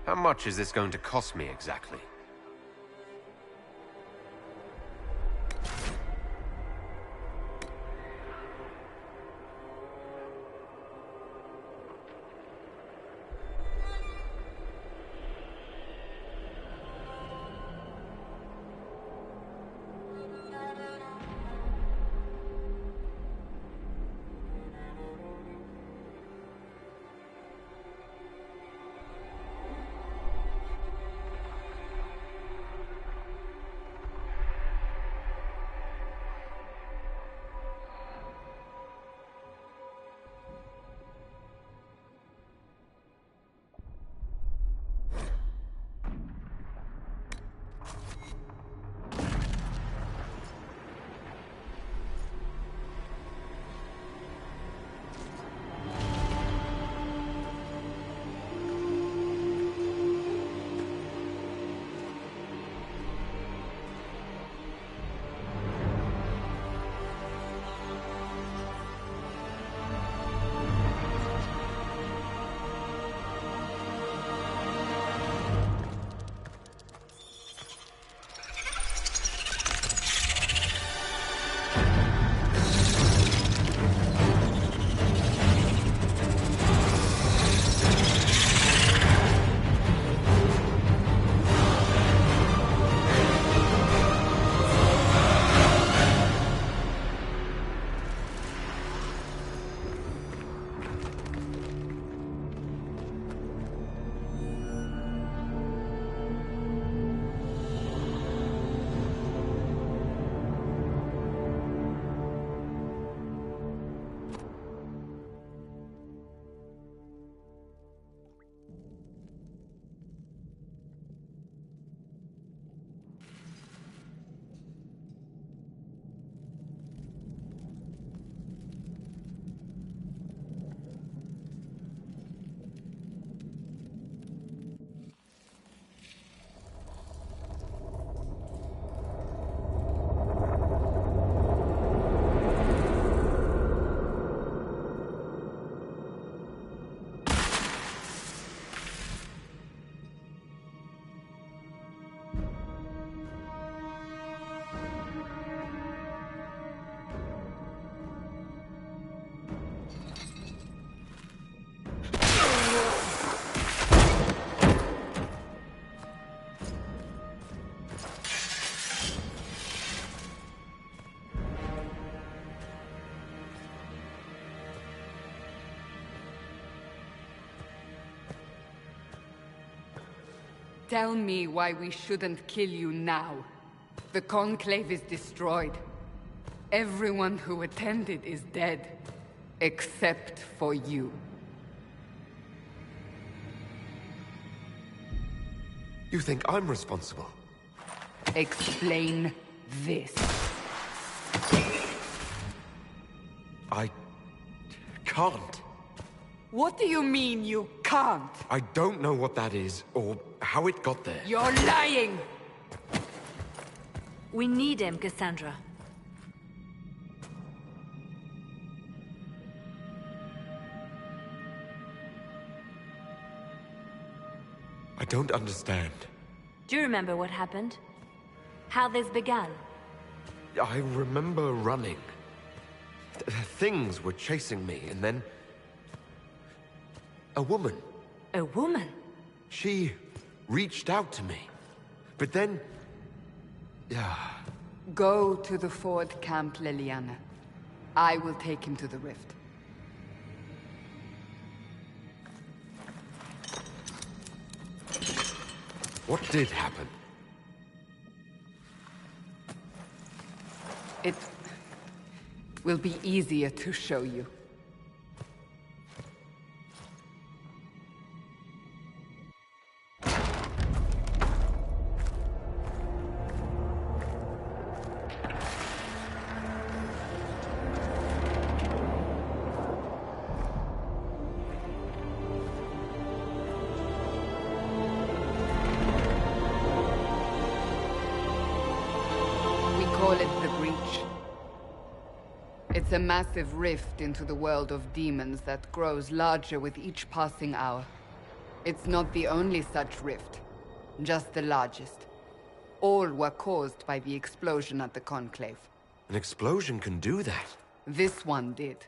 How much is this going to cost me exactly? Tell me why we shouldn't kill you now. The Conclave is destroyed. Everyone who attended is dead. Except for you. You think I'm responsible? Explain this. I can't. What do you mean you can't? I don't know what that is, or how it got there. You're lying! We need him, Cassandra. I don't understand. Do you remember what happened? How this began? I remember running. Things were chasing me, and then... a woman. A woman? She reached out to me. But then... Go to the Ford camp, Leliana. I will take him to the rift. What did happen? It will be easier to show you. It's a massive rift into the world of demons that grows larger with each passing hour. It's not the only such rift, just the largest. All were caused by the explosion at the Conclave. An explosion can do that. This one did.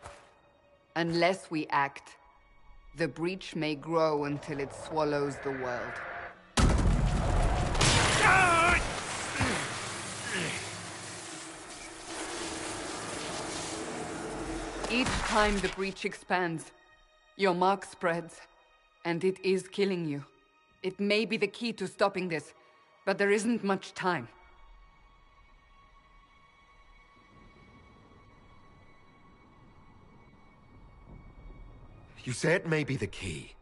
Unless we act, the breach may grow until it swallows the world. Each time the breach expands, your mark spreads, and it is killing you. It may be the key to stopping this, but there isn't much time. You say it may be the key.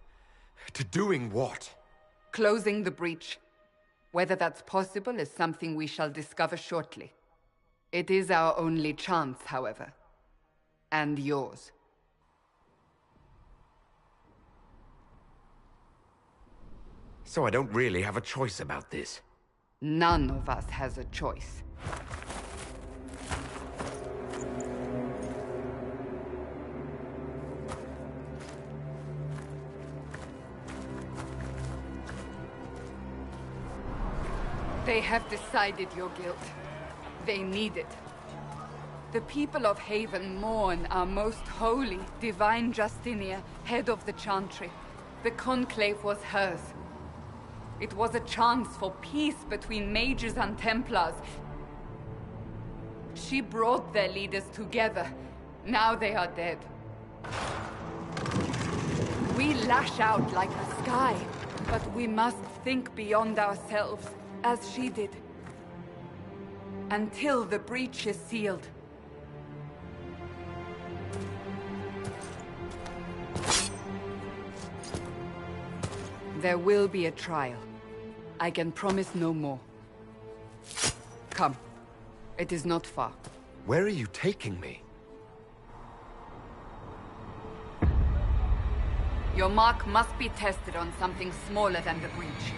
To doing what? Closing the breach. Whether that's possible is something we shall discover shortly. It is our only chance, however. And yours. So I don't really have a choice about this. None of us has a choice. They have decided your guilt. They need it. The people of Haven mourn our most holy, divine Justinia, head of the Chantry. The Conclave was hers. It was a chance for peace between mages and Templars. She brought their leaders together. Now they are dead. We lash out like the sky, but we must think beyond ourselves, as she did. Until the breach is sealed. There will be a trial. I can promise no more. Come. It is not far. Where are you taking me? Your mark must be tested on something smaller than the breach.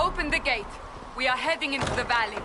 Open the gate. We are heading into the valley.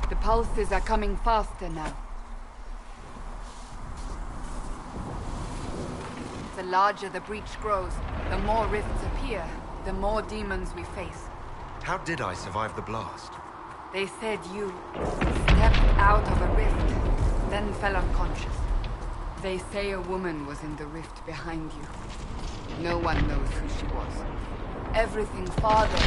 The pulses are coming faster now. The larger the breach grows, the more rifts appear, the more demons we face. How did I survive the blast? They said you stepped out of a rift, then fell unconscious. They say a woman was in the rift behind you. No one knows who she was. Everything farther.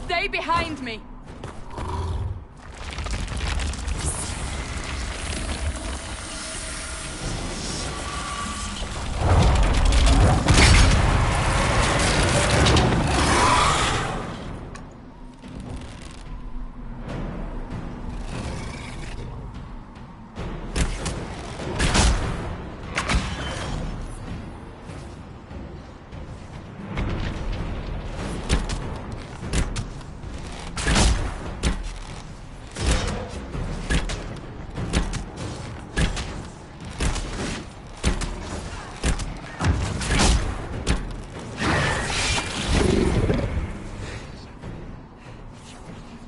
Stay behind me!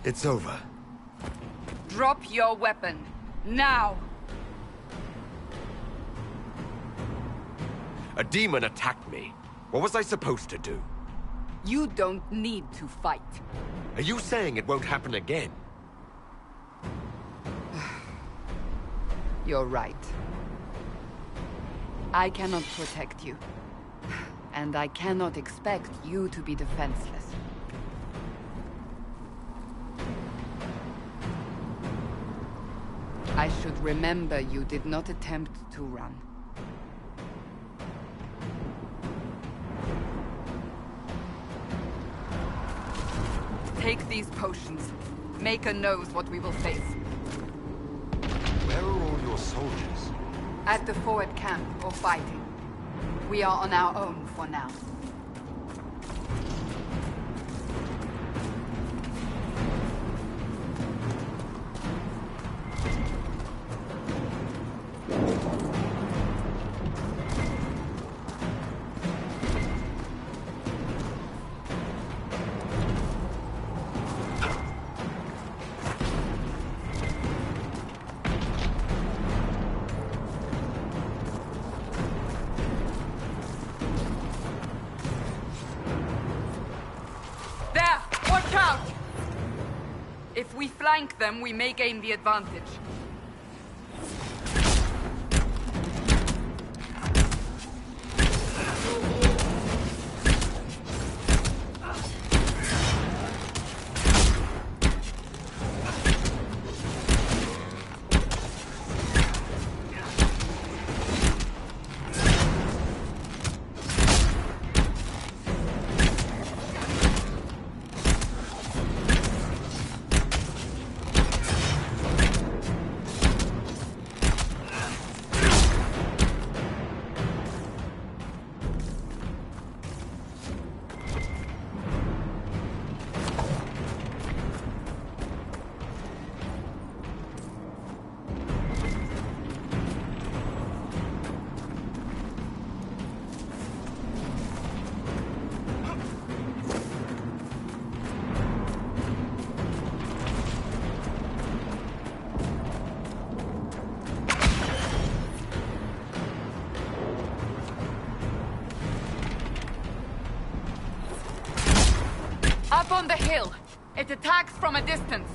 It's over. Drop your weapon. Now! A demon attacked me. What was I supposed to do? You don't need to fight. Are you saying it won't happen again? You're right. I cannot protect you. And I cannot expect you to be defenseless. I should remember you did not attempt to run. Take these potions. Maker knows what we will face. Where are all your soldiers? At the forward camp, or fighting. We are on our own for now. If we flank them, we may gain the advantage. Up on the hill. It attacks from a distance.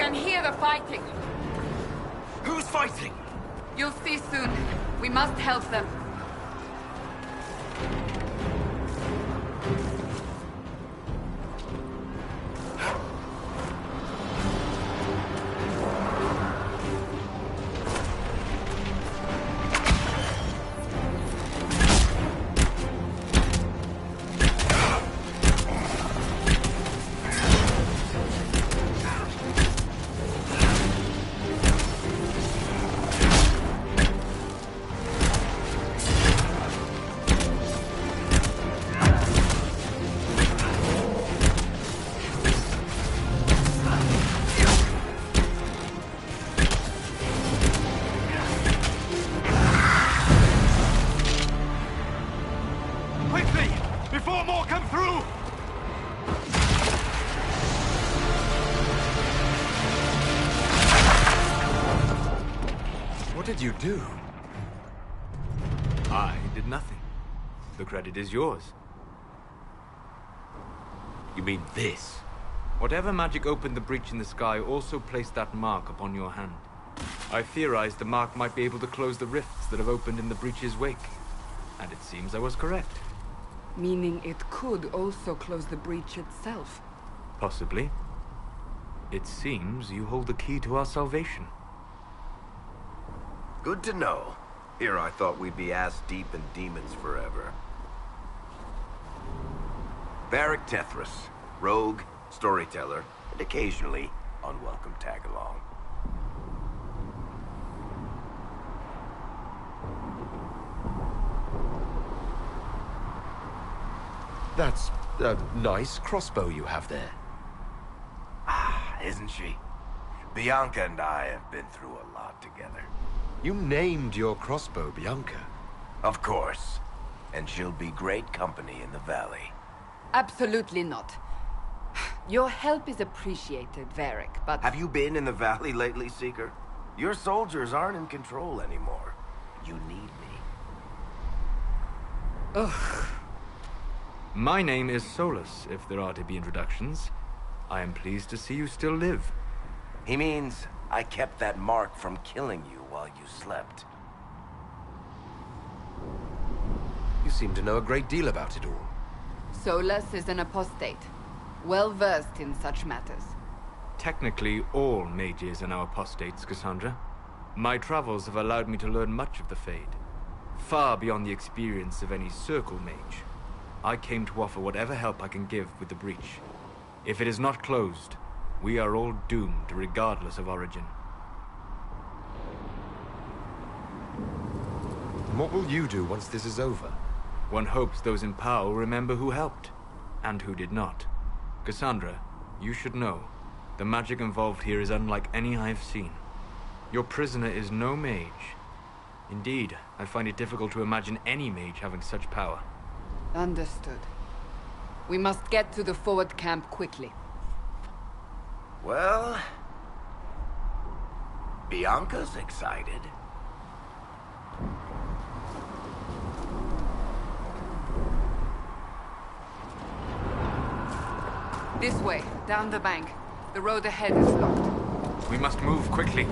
can hear the fighting. Who's fighting? You'll see soon. We must help them. What did you do? I did nothing. The credit is yours. You mean this? Whatever magic opened the breach in the sky also placed that mark upon your hand. I theorized the mark might be able to close the rifts that have opened in the breach's wake. And it seems I was correct. Meaning it could also close the breach itself. Possibly. It seems you hold the key to our salvation. Good to know. Here I thought we'd be ass-deep in demons forever. Varric Tethras, rogue, storyteller, and occasionally unwelcome tag-along. That's a nice crossbow you have there. Ah, isn't she? Bianca and I have been through a lot together. You named your crossbow Bianca. Of course. And she'll be great company in the valley. Absolutely not. Your help is appreciated, Varric, but... Have you been in the valley lately, Seeker? Your soldiers aren't in control anymore. You need me. Ugh. My name is Solus, if there are to be introductions. I am pleased to see you still live. He means I kept that mark from killing you while you slept. You seem to know a great deal about it all. Solus is an apostate, well-versed in such matters. Technically, all mages are now apostates, Cassandra. My travels have allowed me to learn much of the Fade, far beyond the experience of any circle mage. I came to offer whatever help I can give with the breach. If it is not closed, we are all doomed, regardless of origin. And what will you do once this is over? One hopes those in power will remember who helped, and who did not. Cassandra, you should know, the magic involved here is unlike any I have seen. Your prisoner is no mage. Indeed, I find it difficult to imagine any mage having such power. Understood. We must get to the forward camp quickly. Well... Bianca's excited. This way, down the bank. The road ahead is locked. We must move quickly.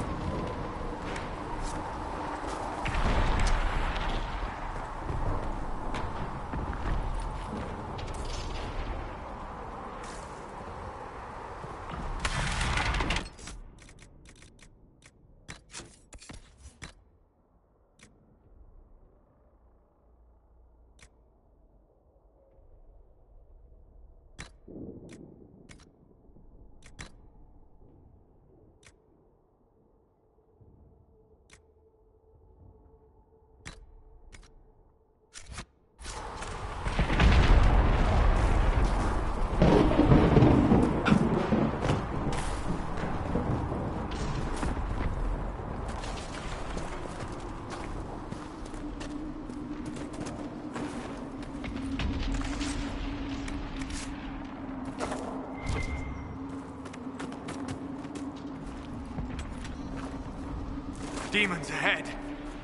Demons ahead.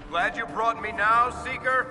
Glad you brought me now, Seeker?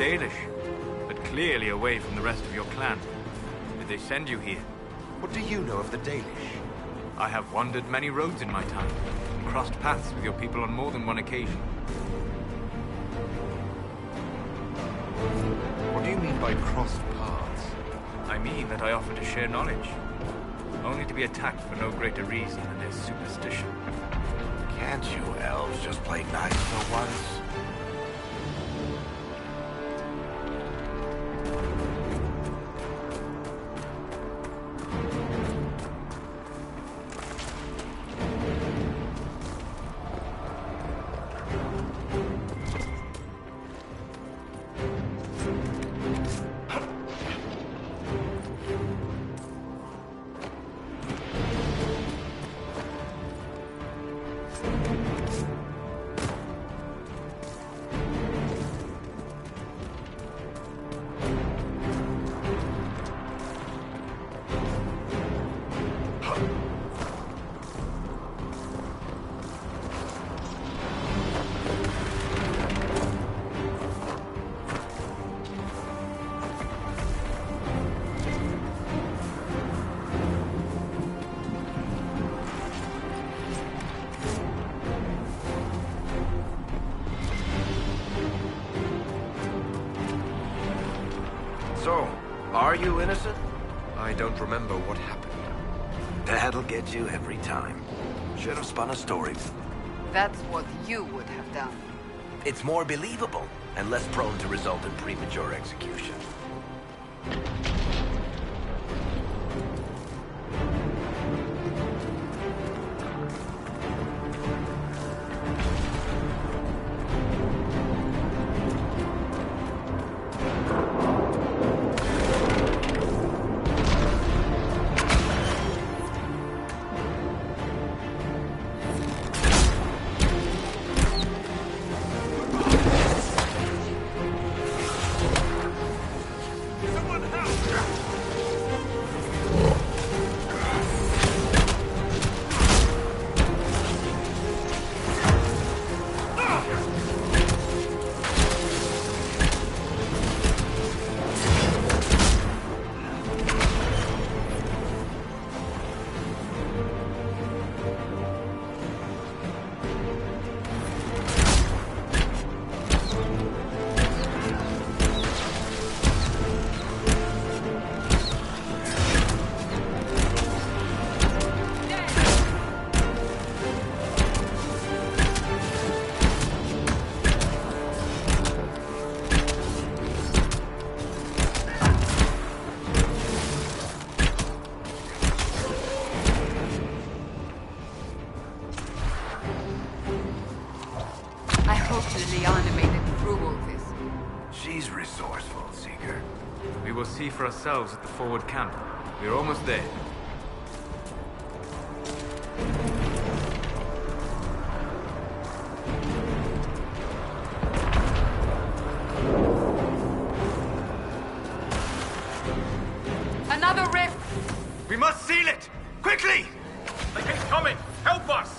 Dalish, but clearly away from the rest of your clan. Did they send you here? What do you know of the Dalish? I have wandered many roads in my time, and crossed paths with your people on more than one occasion. What do you mean by crossed paths? I mean that I offer to share knowledge, only to be attacked for no greater reason than their superstition. Can't you elves just play nice for once? So, are you innocent? I don't remember what happened. That'll get you every time. Should have spun a story. That's what you would have done. It's more believable and less prone to result in premature execution. Liliana made it through all this. She's resourceful, Seeker. We will see for ourselves at the forward camp. We're almost there. Another rift! We must seal it! Quickly! The gate's coming! Help us!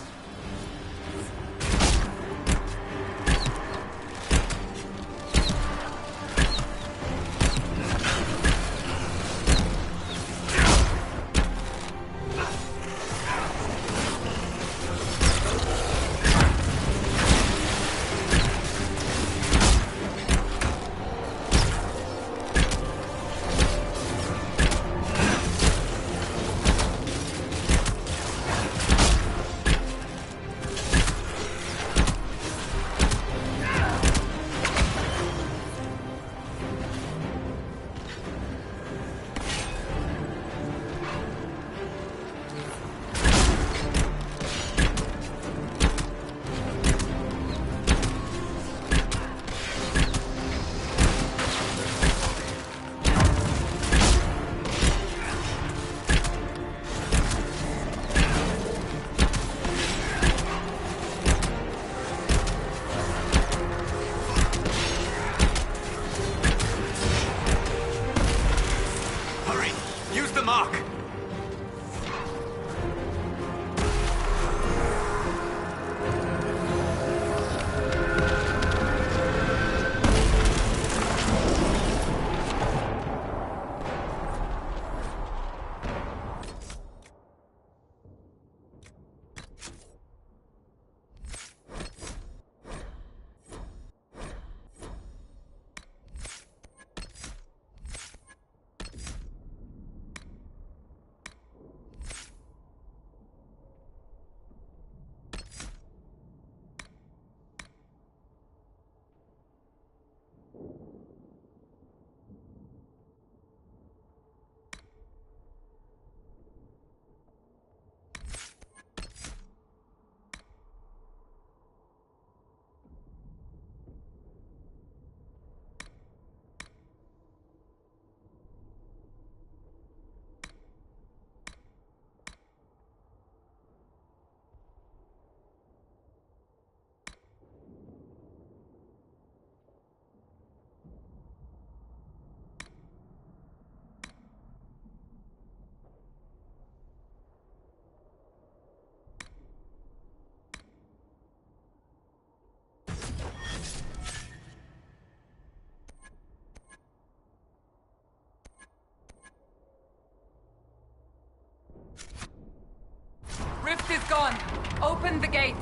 rift is gone. Open the gate.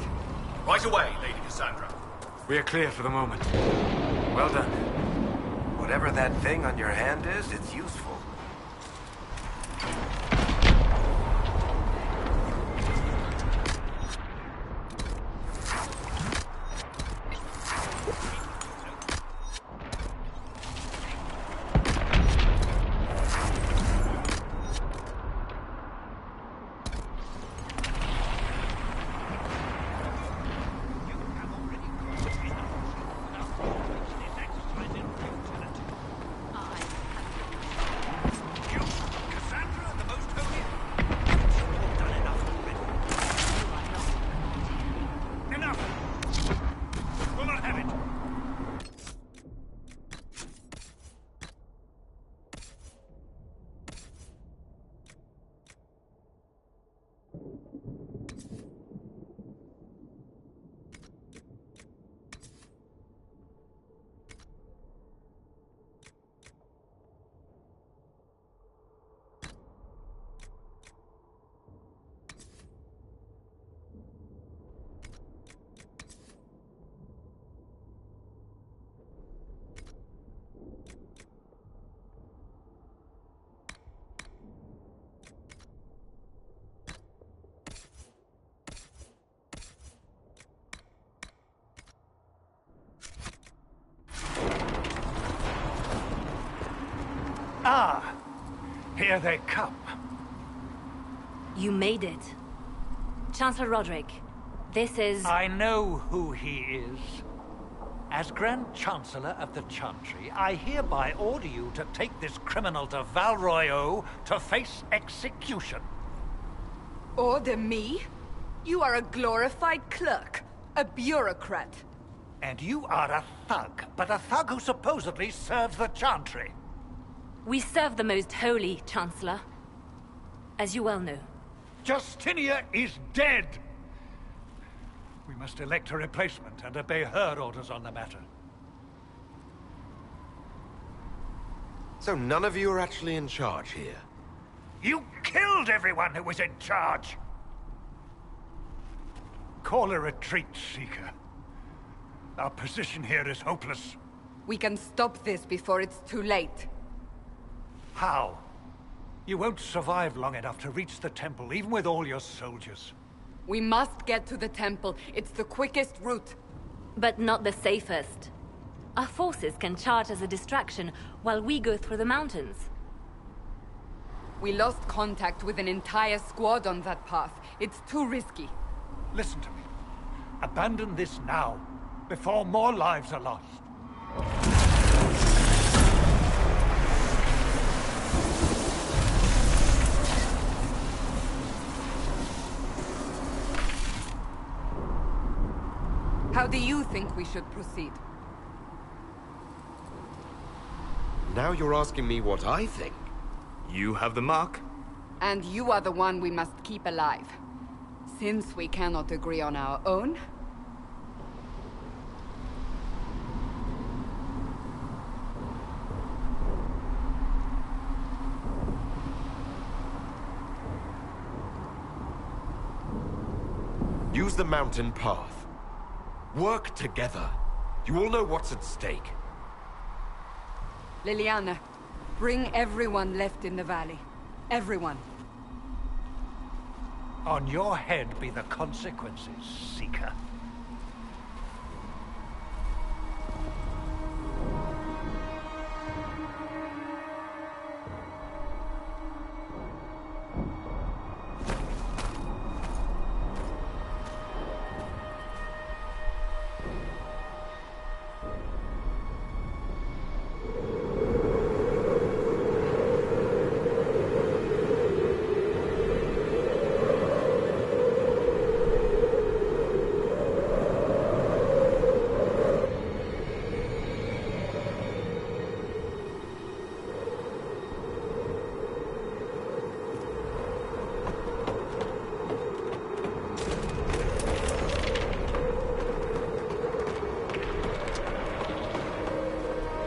Right away, Lady Cassandra. We are clear for the moment. Well done. Whatever that thing on your hand is, it's useful. Ah, here they come. You made it. Chancellor Roderick, this is... I know who he is. As Grand Chancellor of the Chantry, I hereby order you to take this criminal to Val Royeaux to face execution. Order me? You are a glorified clerk. A bureaucrat. And you are a thug, but a thug who supposedly serves the Chantry. We serve the most holy, Chancellor. As you well know. Justinia is dead! We must elect a replacement and obey her orders on the matter. So none of you are actually in charge here? You killed everyone who was in charge! Call a retreat, Seeker. Our position here is hopeless. We can stop this before it's too late. How? You won't survive long enough to reach the temple, even with all your soldiers. We must get to the temple. It's the quickest route. But not the safest. Our forces can charge as a distraction while we go through the mountains. We lost contact with an entire squad on that path. It's too risky. Listen to me. Abandon this now, before more lives are lost. How do you think we should proceed? Now you're asking me what I think. You have the mark. And you are the one we must keep alive. Since we cannot agree on our own... Use the mountain path. Work together. You all know what's at stake. Liliana, bring everyone left in the valley. Everyone. On your head be the consequences, Seeker.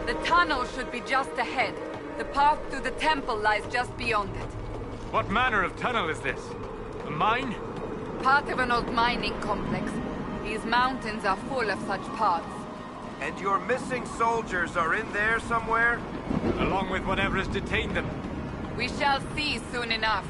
The tunnel should be just ahead. The path to the temple lies just beyond it. What manner of tunnel is this? A mine? Part of an old mining complex. These mountains are full of such parts. And your missing soldiers are in there somewhere? Along with whatever has detained them. We shall see soon enough.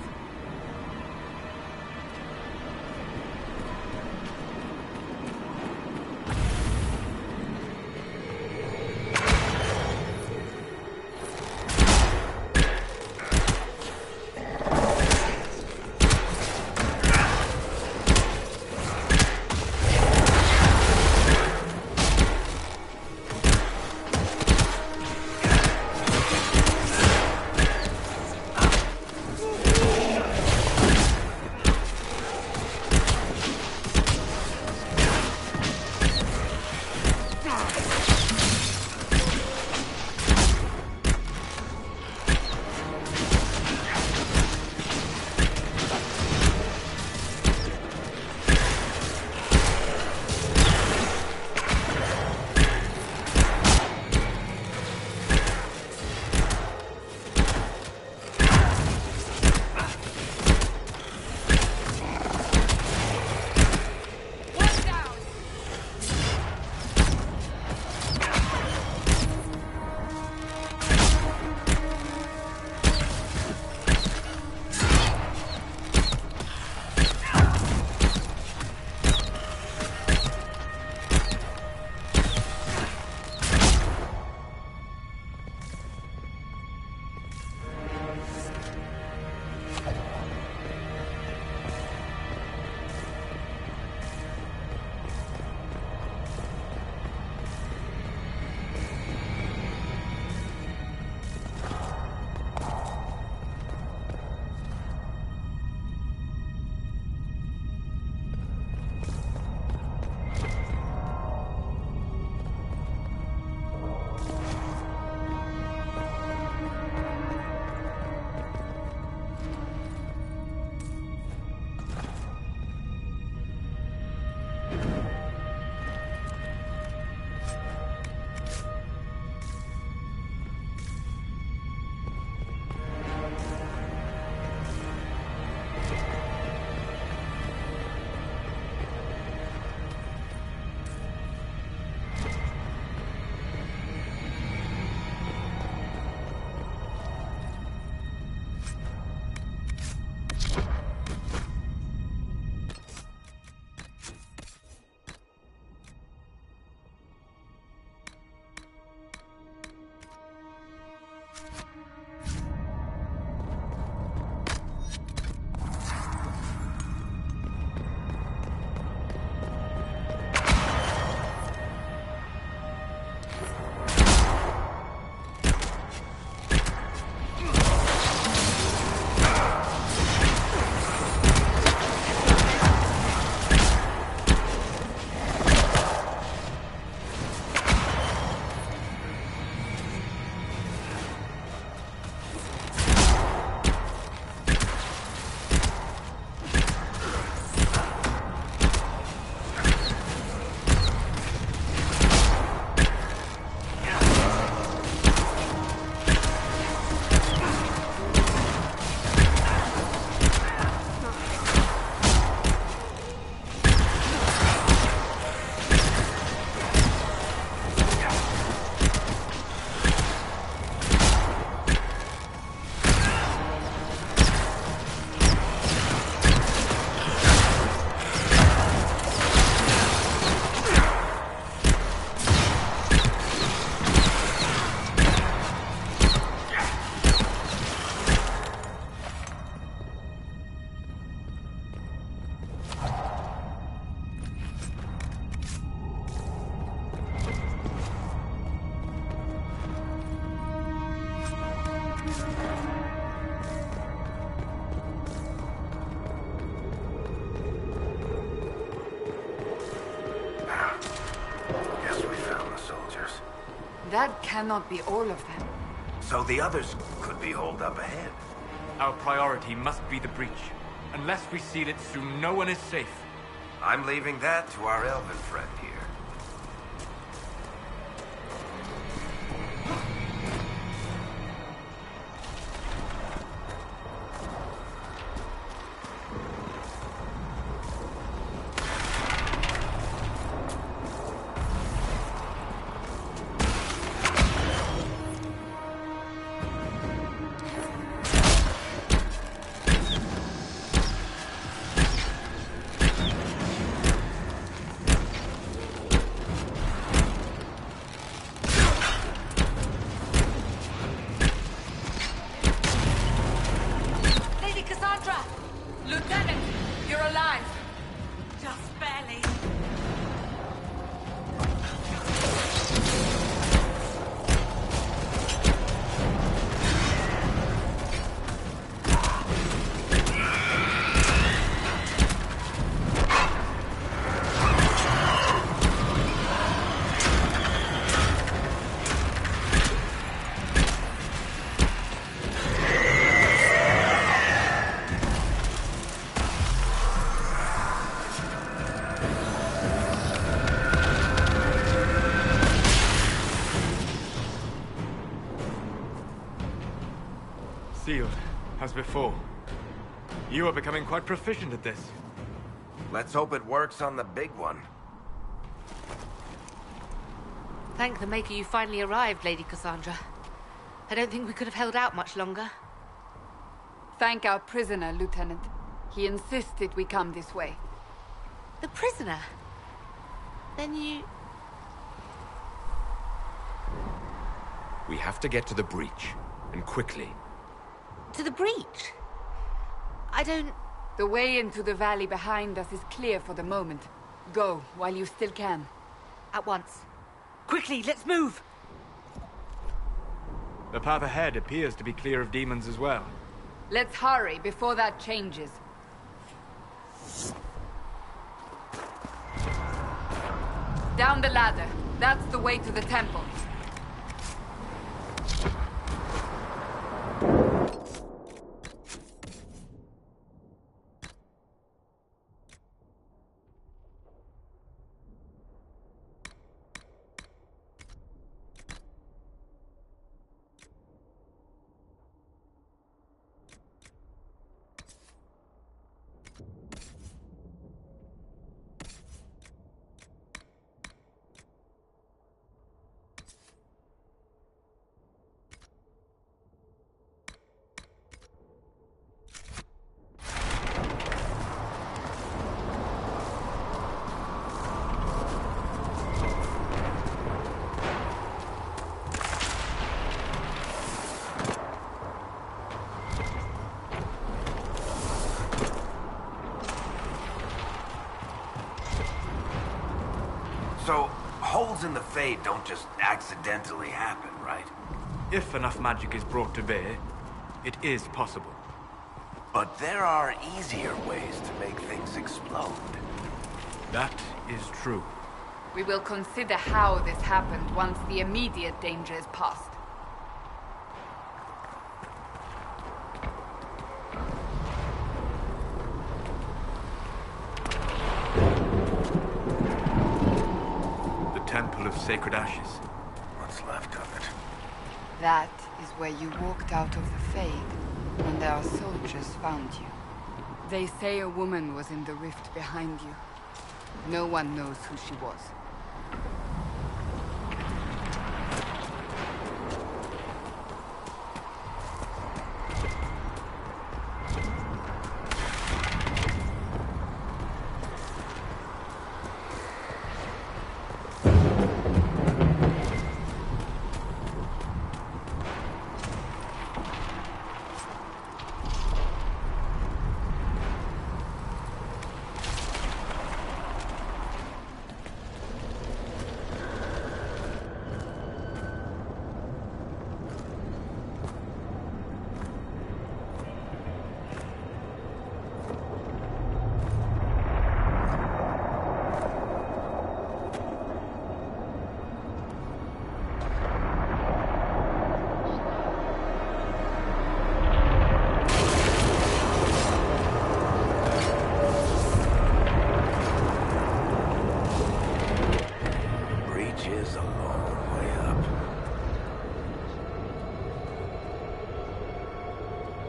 That cannot be all of them. So the others could be holed up ahead. Our priority must be the breach. Unless we seal it soon, no one is safe. I'm leaving that to our elven friend here. Lieutenant, you're alive. Just barely. Sealed, as before. You are becoming quite proficient at this. Let's hope it works on the big one. Thank the Maker you finally arrived, Lady Cassandra. I don't think we could have held out much longer. Thank our prisoner, Lieutenant. He insisted we come this way. The prisoner? Then you... We have to get to the breach, and quickly. To the breach? I don't... The way into the valley behind us is clear for the moment. Go, while you still can. At once. Quickly, let's move! The path ahead appears to be clear of demons as well. Let's hurry before that changes. Down the ladder. That's the way to the temple. So, holes in the Fade don't just accidentally happen, right? If enough magic is brought to bear, it is possible. But there are easier ways to make things explode. That is true. We will consider how this happened once the immediate danger is past. Temple of Sacred Ashes. What's left of it? That is where you walked out of the Fade, and our soldiers found you. They say a woman was in the rift behind you. No one knows who she was.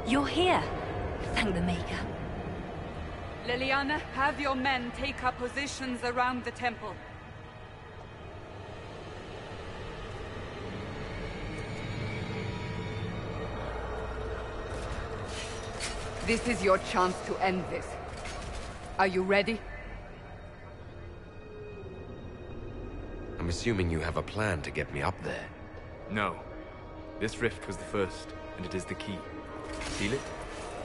You're here. Thank the Maker. Liliana, have your men take up positions around the temple. This is your chance to end this. Are you ready? I'm assuming you have a plan to get me up there. No. This rift was the first, and it is the key. Seal it,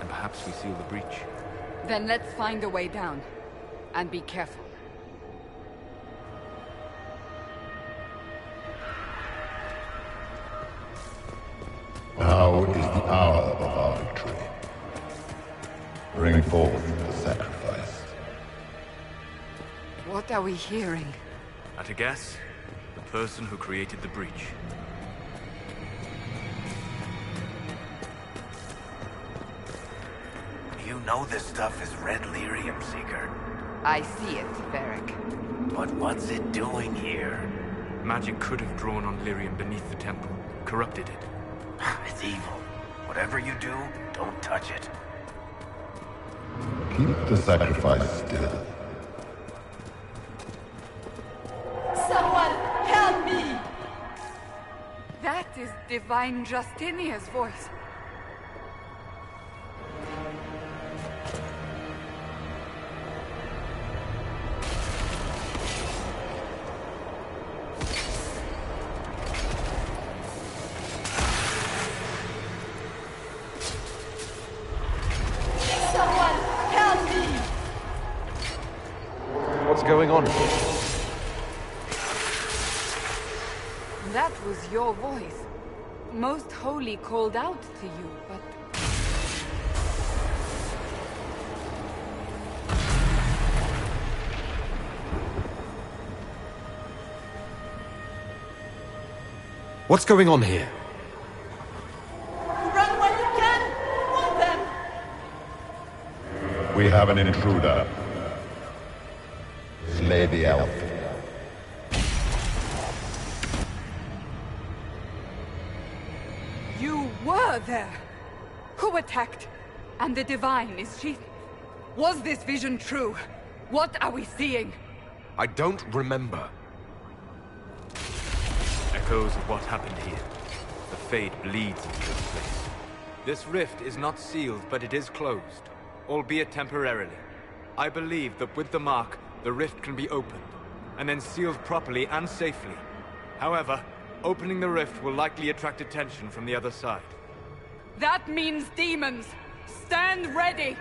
and perhaps we seal the breach. Then let's find a way down. And be careful. Now is the hour of our victory. Bring forth the sacrifice. What are we hearing? At a guess, the person who created the breach. You know this stuff is red lyrium, Seeker. I see it, Varric. But what's it doing here? Magic could have drawn on lyrium beneath the temple, corrupted it. It's evil. Whatever you do, don't touch it. Keep the sacrifice still. Someone help me! That is Divine Justinia's voice. What's going on here? That was your voice. Most Holy called out to you, but... What's going on here? Run when you can! Want them! We have an intruder. Slay the elf. You were there! Who attacked? And the Divine, is she... Was this vision true? What are we seeing? I don't remember. Echoes of what happened here. The Fade bleeds into this place. This rift is not sealed, but it is closed, albeit temporarily. I believe that with the mark, the rift can be opened, and then sealed properly and safely. However, opening the rift will likely attract attention from the other side. That means demons! Stand ready!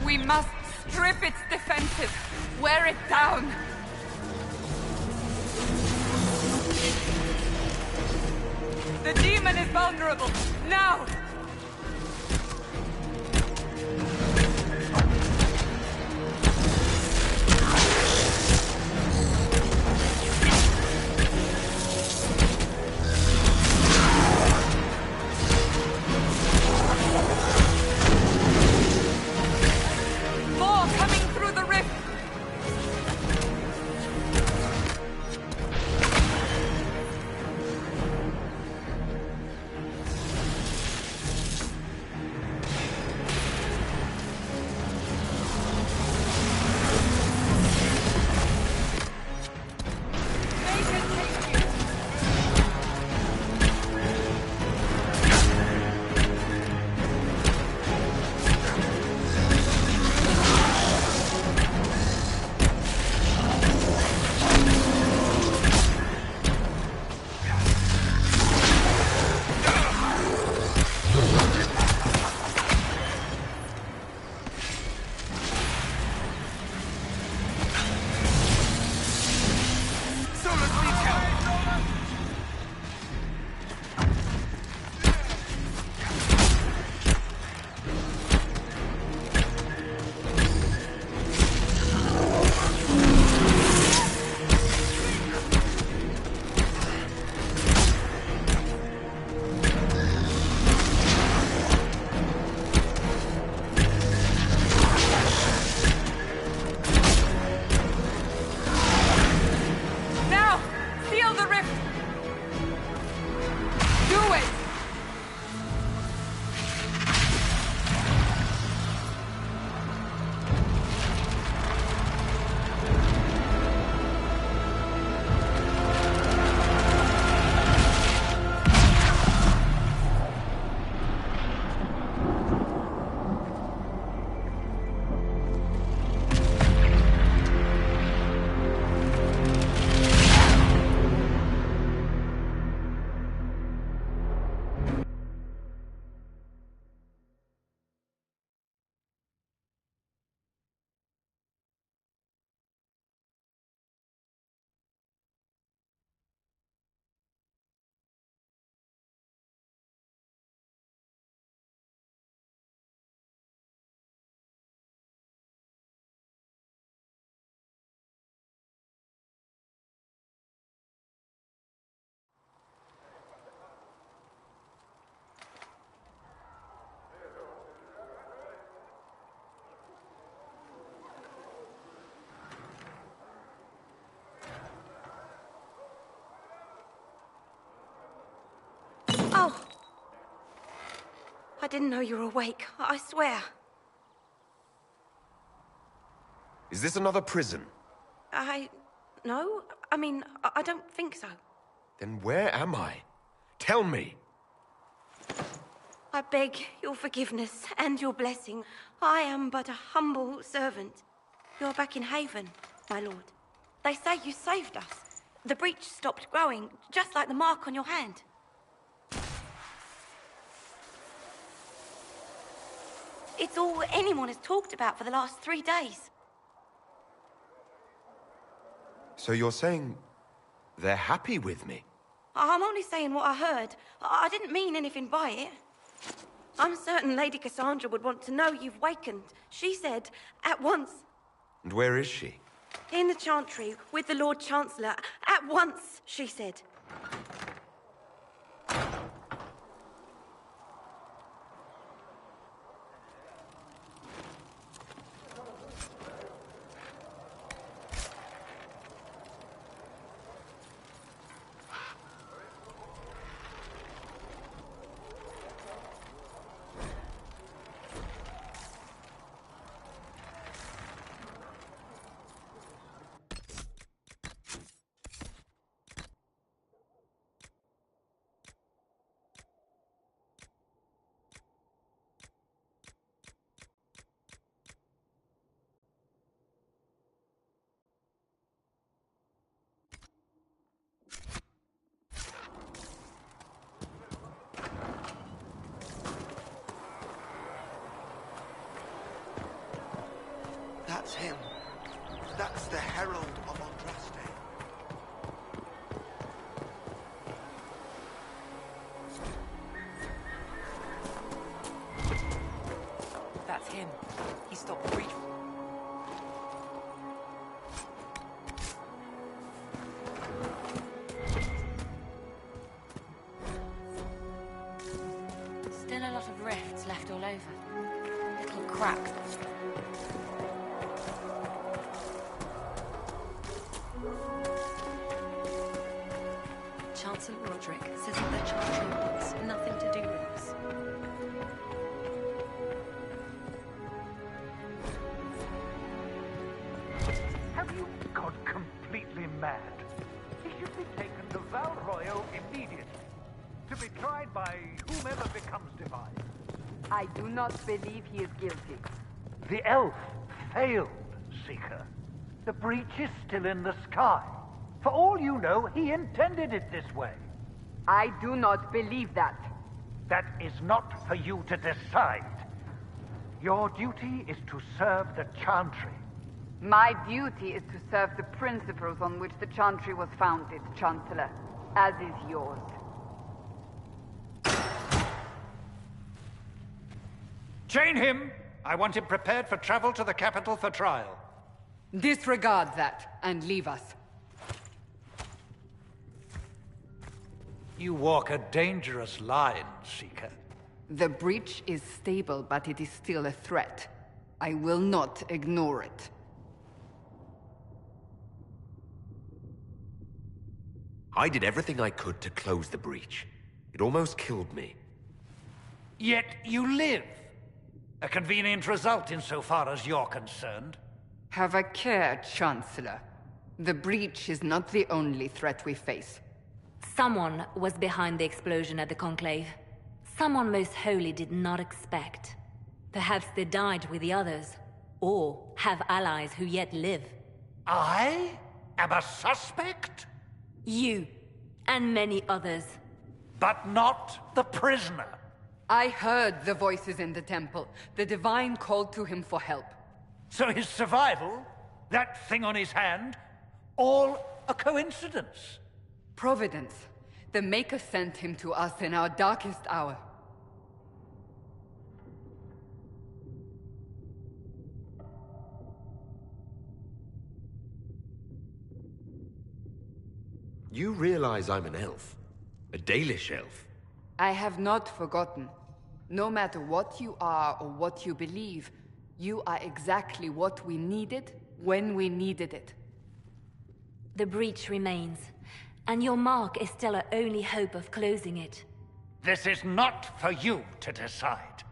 We must strip its defenses, wear it down. The demon is vulnerable, now! More coming through the rift! didn't know you were awake, I swear. Is this another prison? No. I mean, I don't think so. Then where am I? Tell me! I beg your forgiveness and your blessing. I am but a humble servant. You're back in Haven, my lord. They say you saved us. The breach stopped growing, just like the mark on your hand. It's all anyone has talked about for the last 3 days. So you're saying they're happy with me? I'm only saying what I heard. I didn't mean anything by it. I'm certain Lady Cassandra would want to know you've wakened. She said, at once. And where is she? In the Chantry, with the Lord Chancellor. At once, she said. That's him. That's the Herald of Andraste. That's him. He stopped the breach. Still a lot of rifts left all over. Little cracks. Chancellor Roderick says that the Chantry wants nothing to do with us. Have you gone completely mad? He should be taken to Val Royo immediately, to be tried by whomever becomes divine. I do not believe he is guilty. The elf failed, Seeker. The breach is still in the sky. For all you know, he intended it this way. I do not believe that. That is not for you to decide. Your duty is to serve the Chantry. My duty is to serve the principles on which the Chantry was founded, Chancellor, as is yours. Chain him! I want him prepared for travel to the capital for trial. Disregard that, and leave us. You walk a dangerous line, Seeker. The breach is stable, but it is still a threat. I will not ignore it. I did everything I could to close the breach. It almost killed me. Yet you live. A convenient result insofar as you're concerned. Have a care, Chancellor. The breach is not the only threat we face. Someone was behind the explosion at the Conclave. Someone Most Holy did not expect. Perhaps they died with the others, or have allies who yet live. I am a suspect? You, and many others. But not the prisoner. I heard the voices in the temple. The Divine called to him for help. So his survival, that thing on his hand, all a coincidence? Providence. The Maker sent him to us in our darkest hour. You realize I'm an elf? A Dalish elf? I have not forgotten. No matter what you are or what you believe, you are exactly what we needed when we needed it. The breach remains, and your mark is still our only hope of closing it. This is not for you to decide.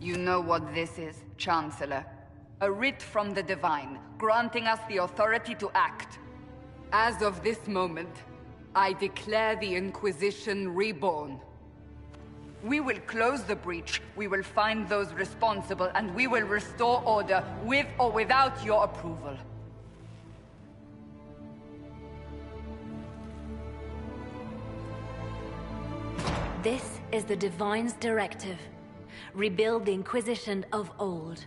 You know what this is, Chancellor. A writ from the Divine, granting us the authority to act. As of this moment, I declare the Inquisition reborn. We will close the breach, we will find those responsible, and we will restore order, with or without your approval. This is the Divine's directive. Rebuild the Inquisition of old.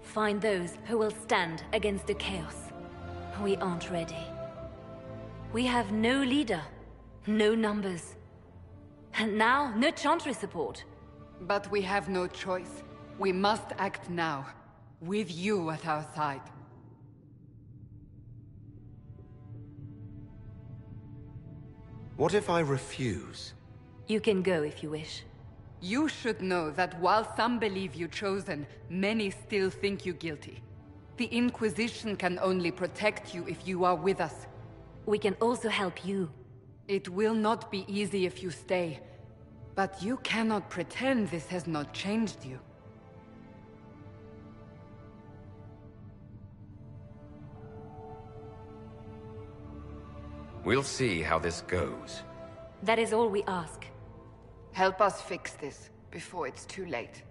Find those who will stand against the chaos. We aren't ready. We have no leader, no numbers. And now, no Chantry support. But we have no choice. We must act now, with you at our side. What if I refuse? You can go if you wish. You should know that while some believe you chosen, many still think you guilty. The Inquisition can only protect you if you are with us. We can also help you. It will not be easy if you stay, but you cannot pretend this has not changed you. We'll see how this goes. That is all we ask. Help us fix this, before it's too late.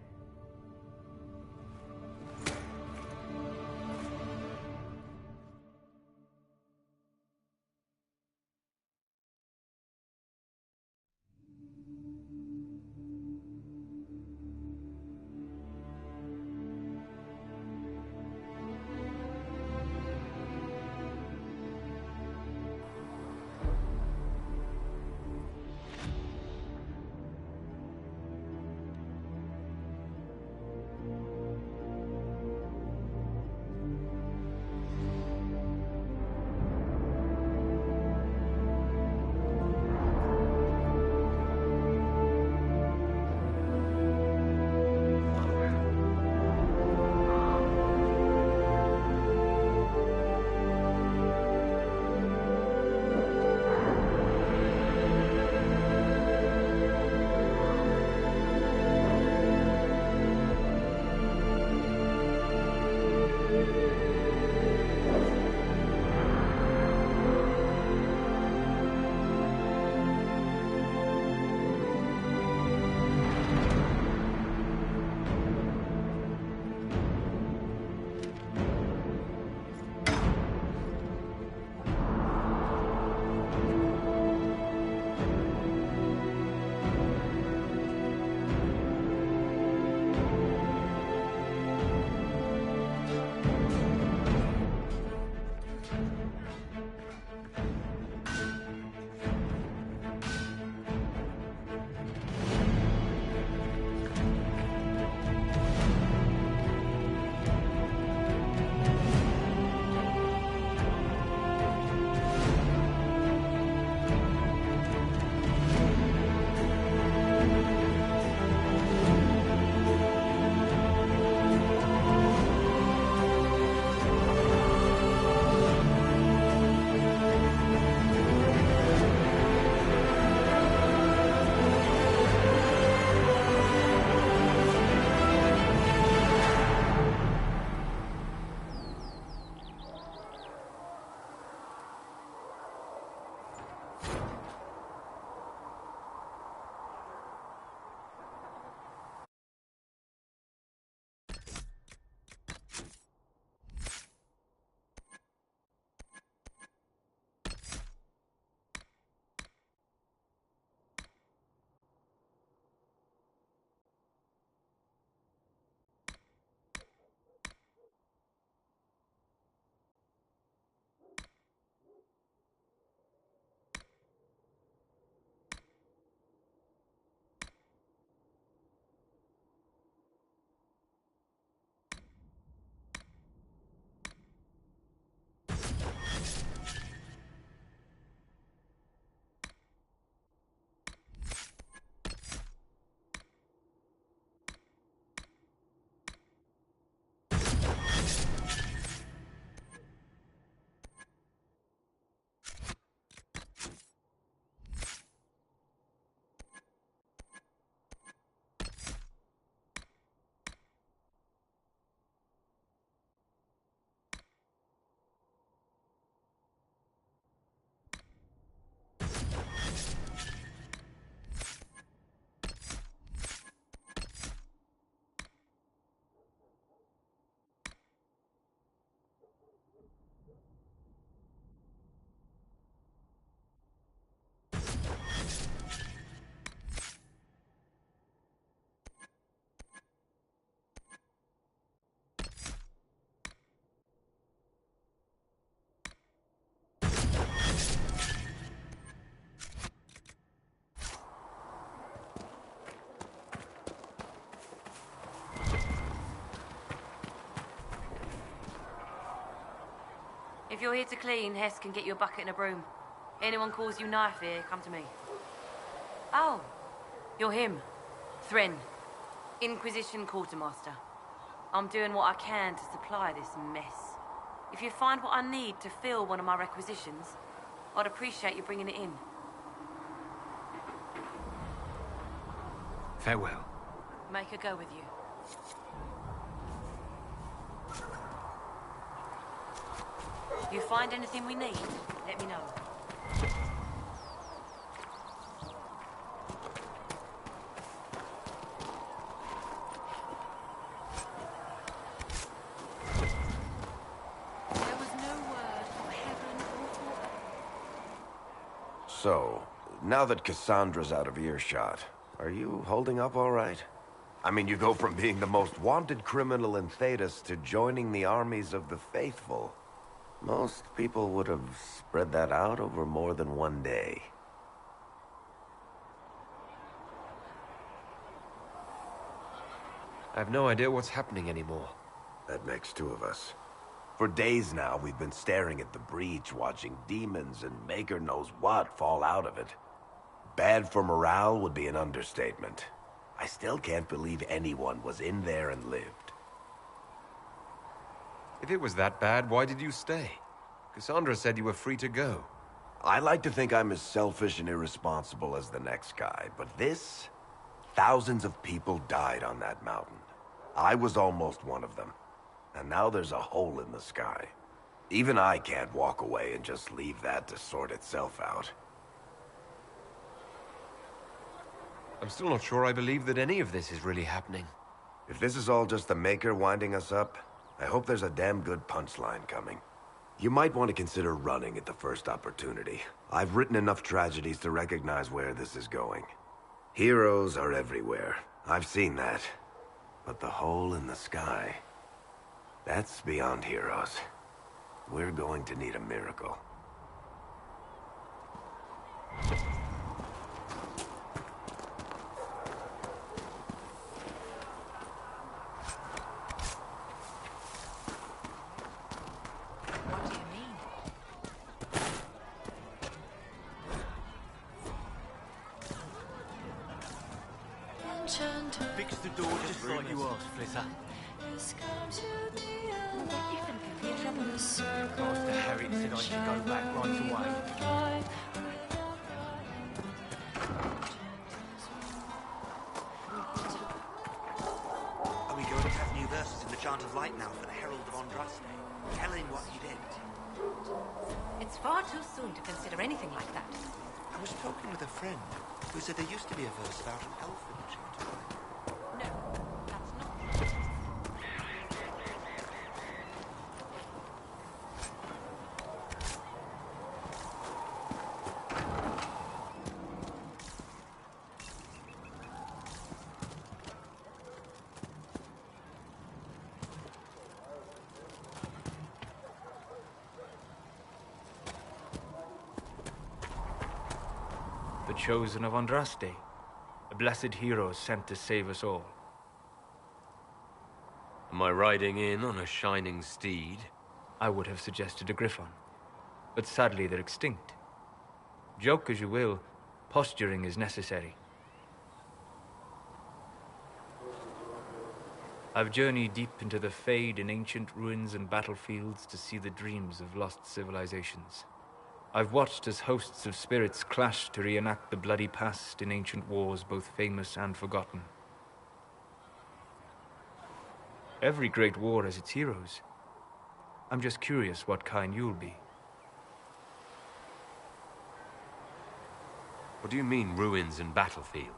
you're here to clean, Hess can get you a bucket and a broom. Anyone calls you knife here, come to me. Oh, you're him. Thren, Inquisition Quartermaster. I'm doing what I can to supply this mess. If you find what I need to fill one of my requisitions, I'd appreciate you bringing it in. Farewell. Make a go with you. You find anything we need, let me know. There was no word from heaven or for So, now that Cassandra's out of earshot, are you holding up all right? I mean, you go from being the most wanted criminal in Thedas to joining the armies of the faithful. Most people would have spread that out over more than one day. I have no idea what's happening anymore. That makes two of us. For days now, we've been staring at the breach, watching demons and maker knows what fall out of it. Bad for morale would be an understatement. I still can't believe anyone was in there and lived. If it was that bad, why did you stay? Cassandra said you were free to go. I like to think I'm as selfish and irresponsible as the next guy, but this... Thousands of people died on that mountain. I was almost one of them. And now there's a hole in the sky. Even I can't walk away and just leave that to sort itself out. I'm still not sure I believe that any of this is really happening. If this is all just the Maker winding us up, I hope there's a damn good punchline coming. You might want to consider running at the first opportunity. I've written enough tragedies to recognize where this is going. Heroes are everywhere. I've seen that. But the hole in the sky... that's beyond heroes. We're going to need a miracle. What do you mean? Fix the door just like you asked, Flitter. Master Harry said I should go back right away. Are we going to have new verses in the Chant of Light now for the Herald of Andraste? Tell him what he did. It's far too soon to consider anything like that. I was talking with a friend who said there used to be a verse about an elf in the Chant of Light. No, that's not true. The chosen of Andraste, a blessed hero sent to save us all. Am I riding in on a shining steed? I would have suggested a griffon, but sadly they're extinct. Joke as you will, posturing is necessary. I've journeyed deep into the Fade in ancient ruins and battlefields to see the dreams of lost civilizations. I've watched as hosts of spirits clash to reenact the bloody past in ancient wars both famous and forgotten. Every great war has its heroes. I'm just curious what kind you'll be. What do you mean, ruins and battlefields?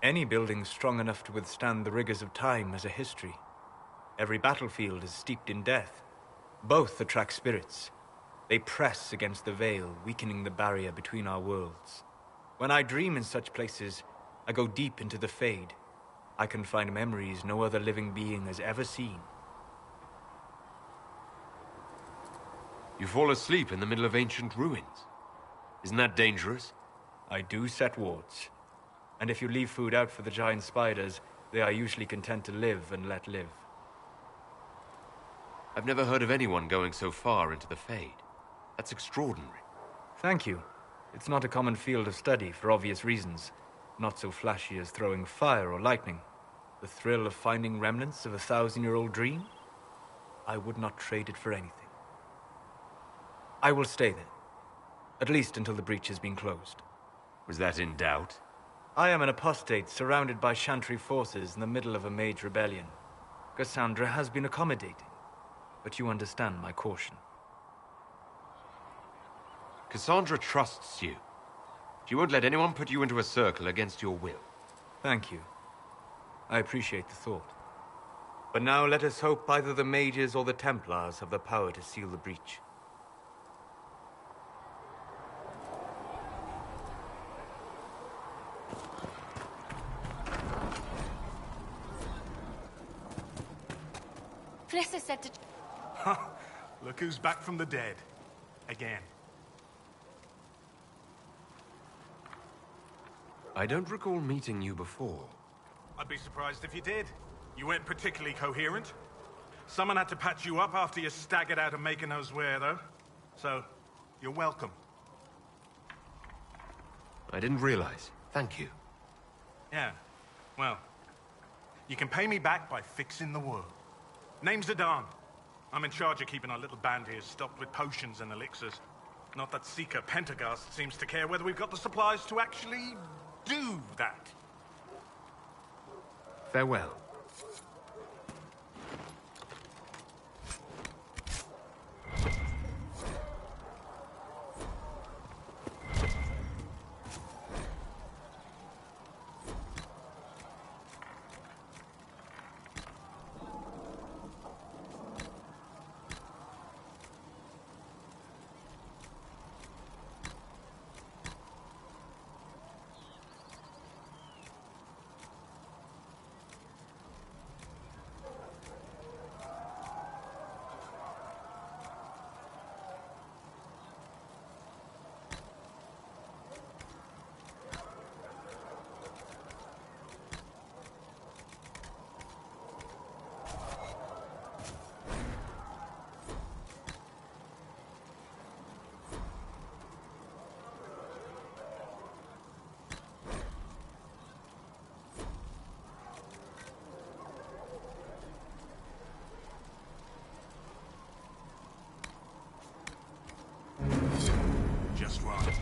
Any building strong enough to withstand the rigors of time has a history. Every battlefield is steeped in death. Both attract spirits. They press against the veil, weakening the barrier between our worlds. When I dream in such places, I go deep into the Fade. I can find memories no other living being has ever seen. You fall asleep in the middle of ancient ruins. Isn't that dangerous? I do set wards. And if you leave food out for the giant spiders, they are usually content to live and let live. I've never heard of anyone going so far into the Fade. That's extraordinary. Thank you. It's not a common field of study for obvious reasons. Not so flashy as throwing fire or lightning. The thrill of finding remnants of a 1,000-year-old dream? I would not trade it for anything. I will stay then. At least until the breach has been closed. Was that in doubt? I am an apostate surrounded by Chantry forces in the middle of a mage rebellion. Cassandra has been accommodating, but you understand my caution. Cassandra trusts you. She won't let anyone put you into a circle against your will. Thank you. I appreciate the thought. But now let us hope either the mages or the Templars have the power to seal the breach. Felissa said to... Look who's back from the dead. Again. I don't recall meeting you before. I'd be surprised if you did. You weren't particularly coherent. Someone had to patch you up after you staggered out of making knows where, though. So, you're welcome. I didn't realize. Thank you. Yeah. Well, you can pay me back by fixing the world. Name's Adan. I'm in charge of keeping our little band here stocked with potions and elixirs. Not that Seeker Pentagast seems to care whether we've got the supplies to actually do that. Farewell. Just right.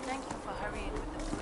Thank you for hurrying with the food.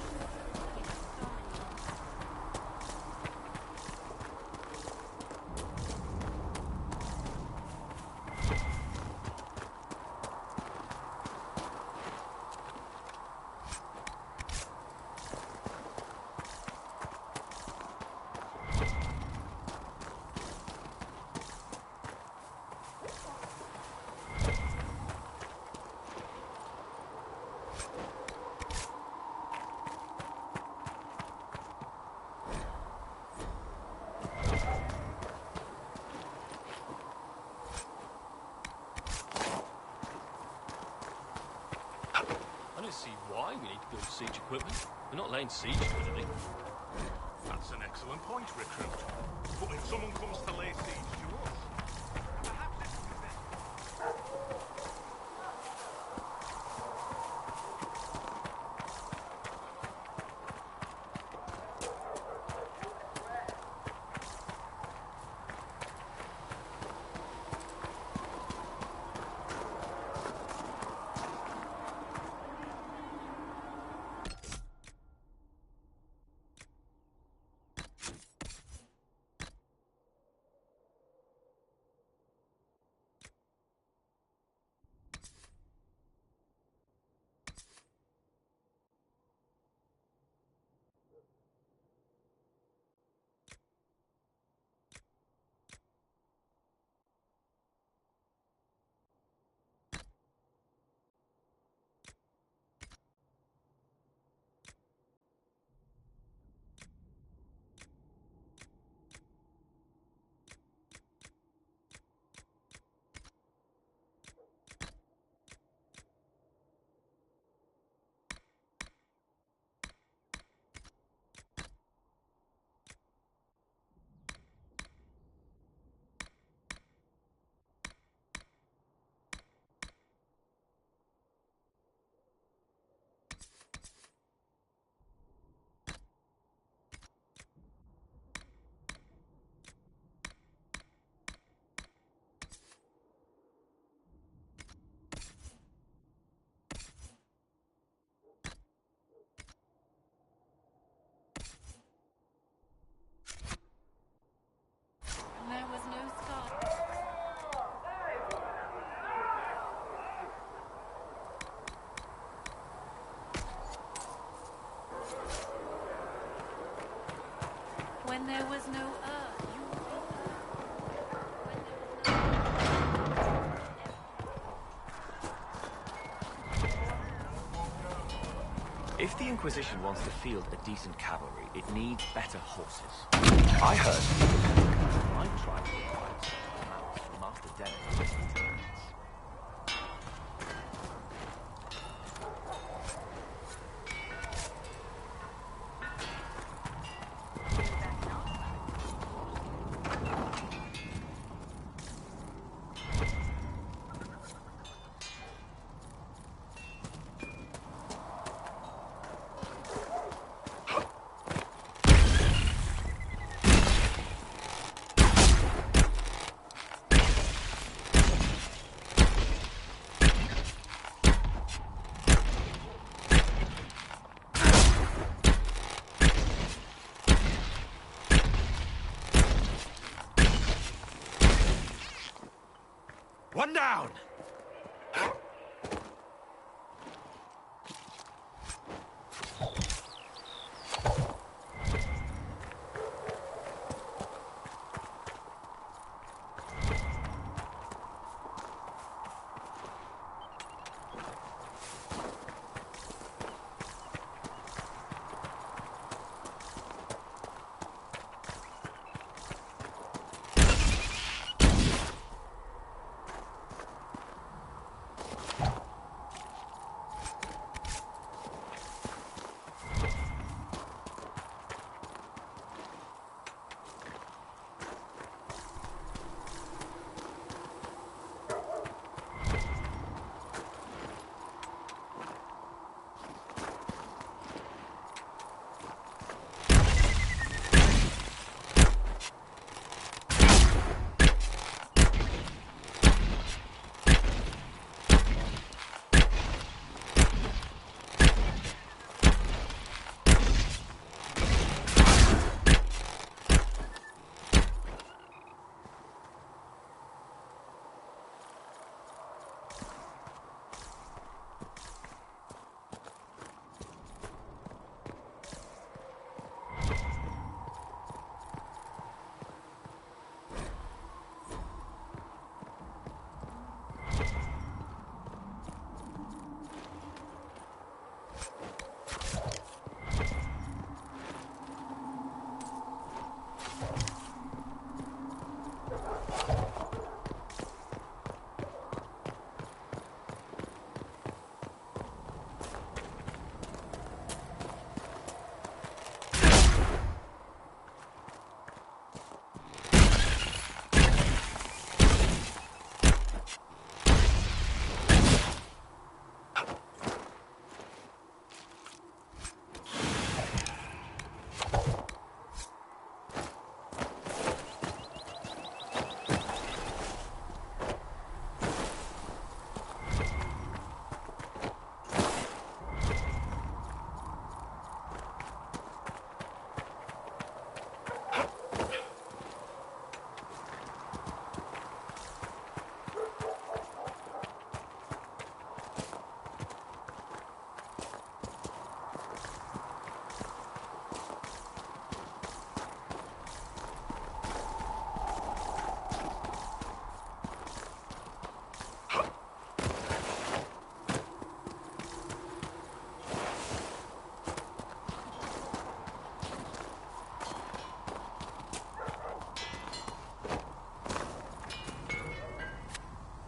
I don't see why we need to build siege equipment. We're not laying siege to anything. That's an excellent point, Recruit. But if someone comes to lay siege to us, perhaps it's When there was no earth, you were the If the Inquisition wants to field a decent cavalry, it needs better horses. I heard I'm trying to acquire some mounts from Master Dennis. One down!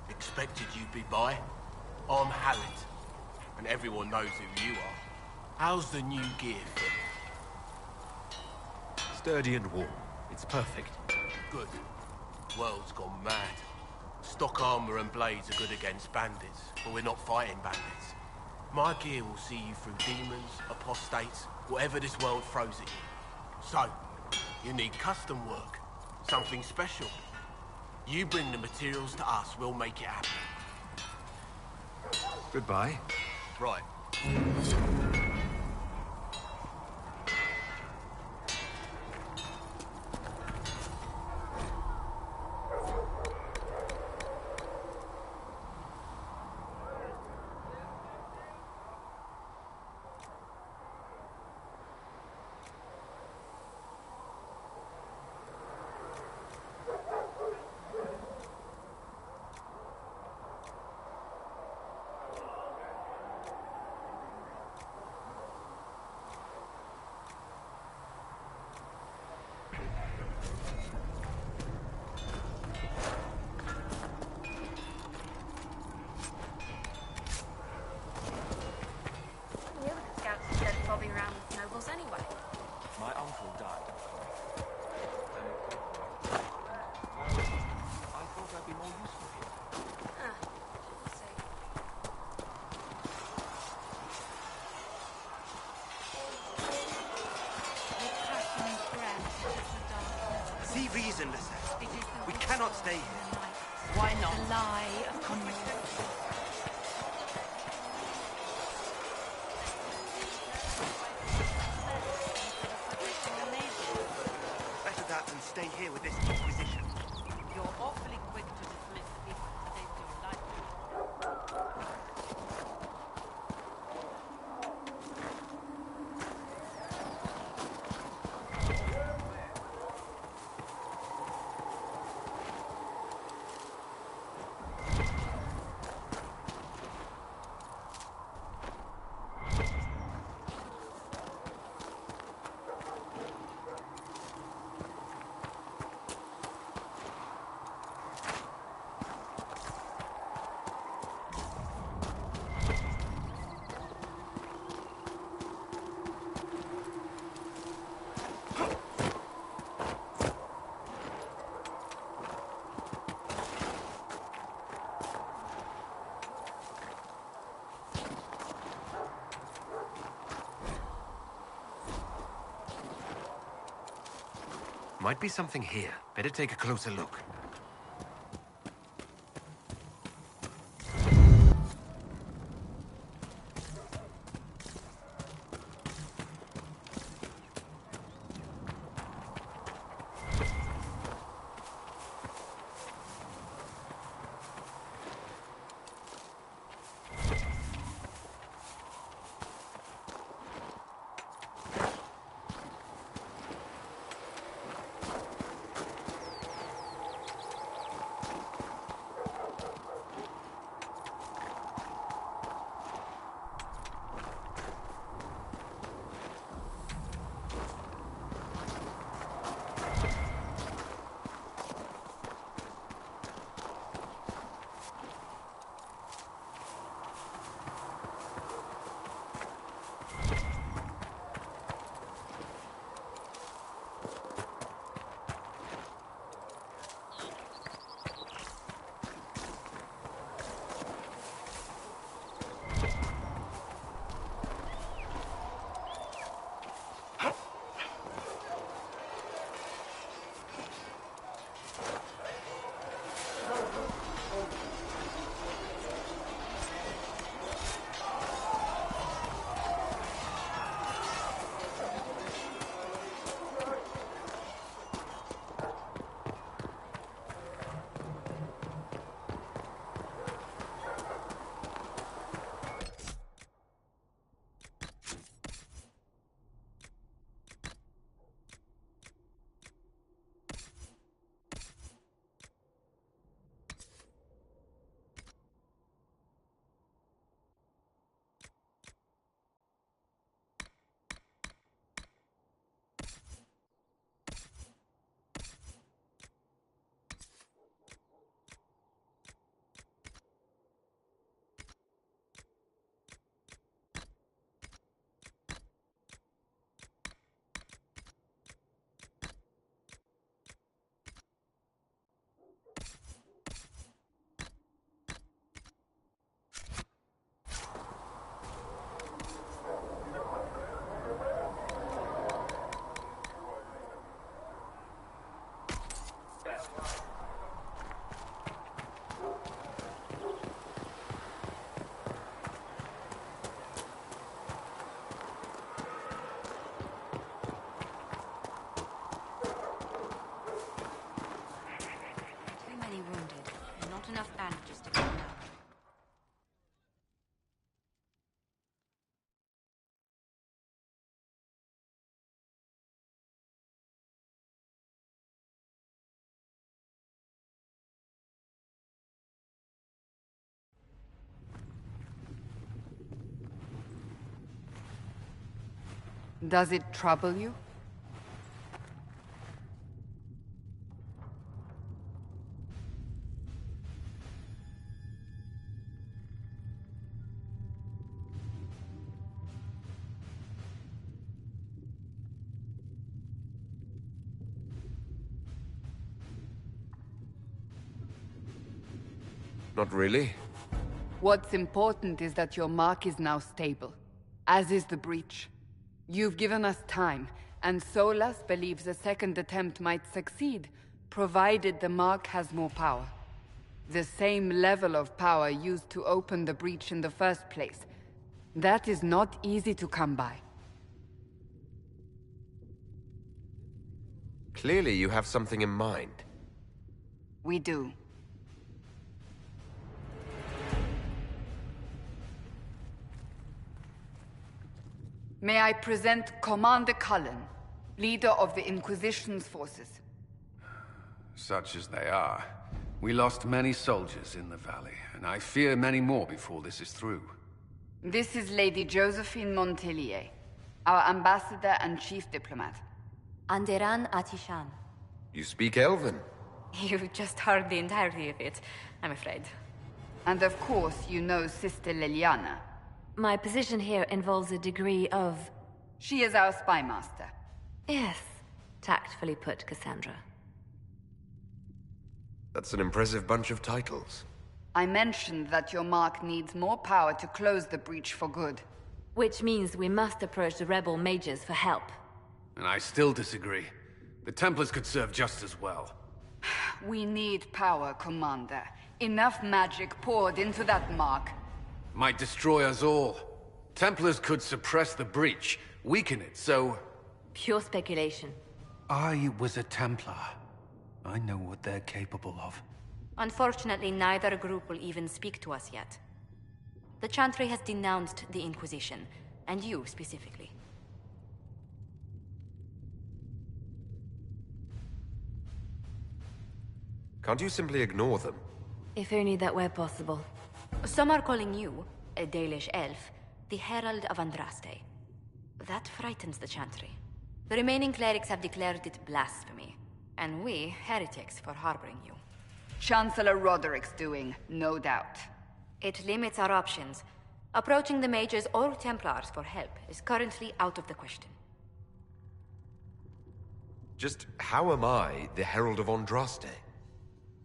Expected you'd be by. I'm Harriet, and everyone knows who you are. How's the new gear fit? Sturdy and warm. It's perfect. Good. World's gone mad. Stock armor and blades are good against bandits, but we're not fighting bandits. My gear will see you through demons, apostates, whatever this world throws at you. So, you need custom work. Something special. You bring the materials to us, we'll make it happen. Goodbye. Right. reason, Lissa. We cannot stay here. Why not? The lie of confidence. Better that than stay here with this Inquisition. You're awfully quick to dismiss people who saved your life. Might be something here. Better take a closer look. Enough bandages to go now. Does it trouble you? Not really. What's important is that your mark is now stable, as is the breach. You've given us time, and Solas believes a second attempt might succeed, provided the Mark has more power. The same level of power used to open the breach in the first place. That is not easy to come by. Clearly you have something in mind. We do. May I present Commander Cullen, leader of the Inquisition's forces. Such as they are. We lost many soldiers in the valley, and I fear many more before this is through. This is Lady Josephine Montelier, our ambassador and chief diplomat. Anderan Atishan. You speak Elven? You just heard the entirety of it, I'm afraid. And of course you know Sister Liliana. My position here involves a degree of... She is our spy master. Yes, tactfully put, Cassandra. That's an impressive bunch of titles. I mentioned that your Mark needs more power to close the breach for good. Which means we must approach the rebel mages for help. And I still disagree. The Templars could serve just as well. We need power, Commander. Enough magic poured into that Mark. Might destroy us all. Templars could suppress the breach, weaken it, so... Pure speculation. I was a Templar. I know what they're capable of. Unfortunately, neither group will even speak to us yet. The Chantry has denounced the Inquisition, and you specifically. Can't you simply ignore them? If only that were possible. Some are calling you, a Dalish elf, the Herald of Andraste. That frightens the Chantry. The remaining clerics have declared it blasphemy, and we, heretics, for harboring you. Chancellor Roderick's doing, no doubt. It limits our options. Approaching the mages or Templars for help is currently out of the question. Just how am I the Herald of Andraste?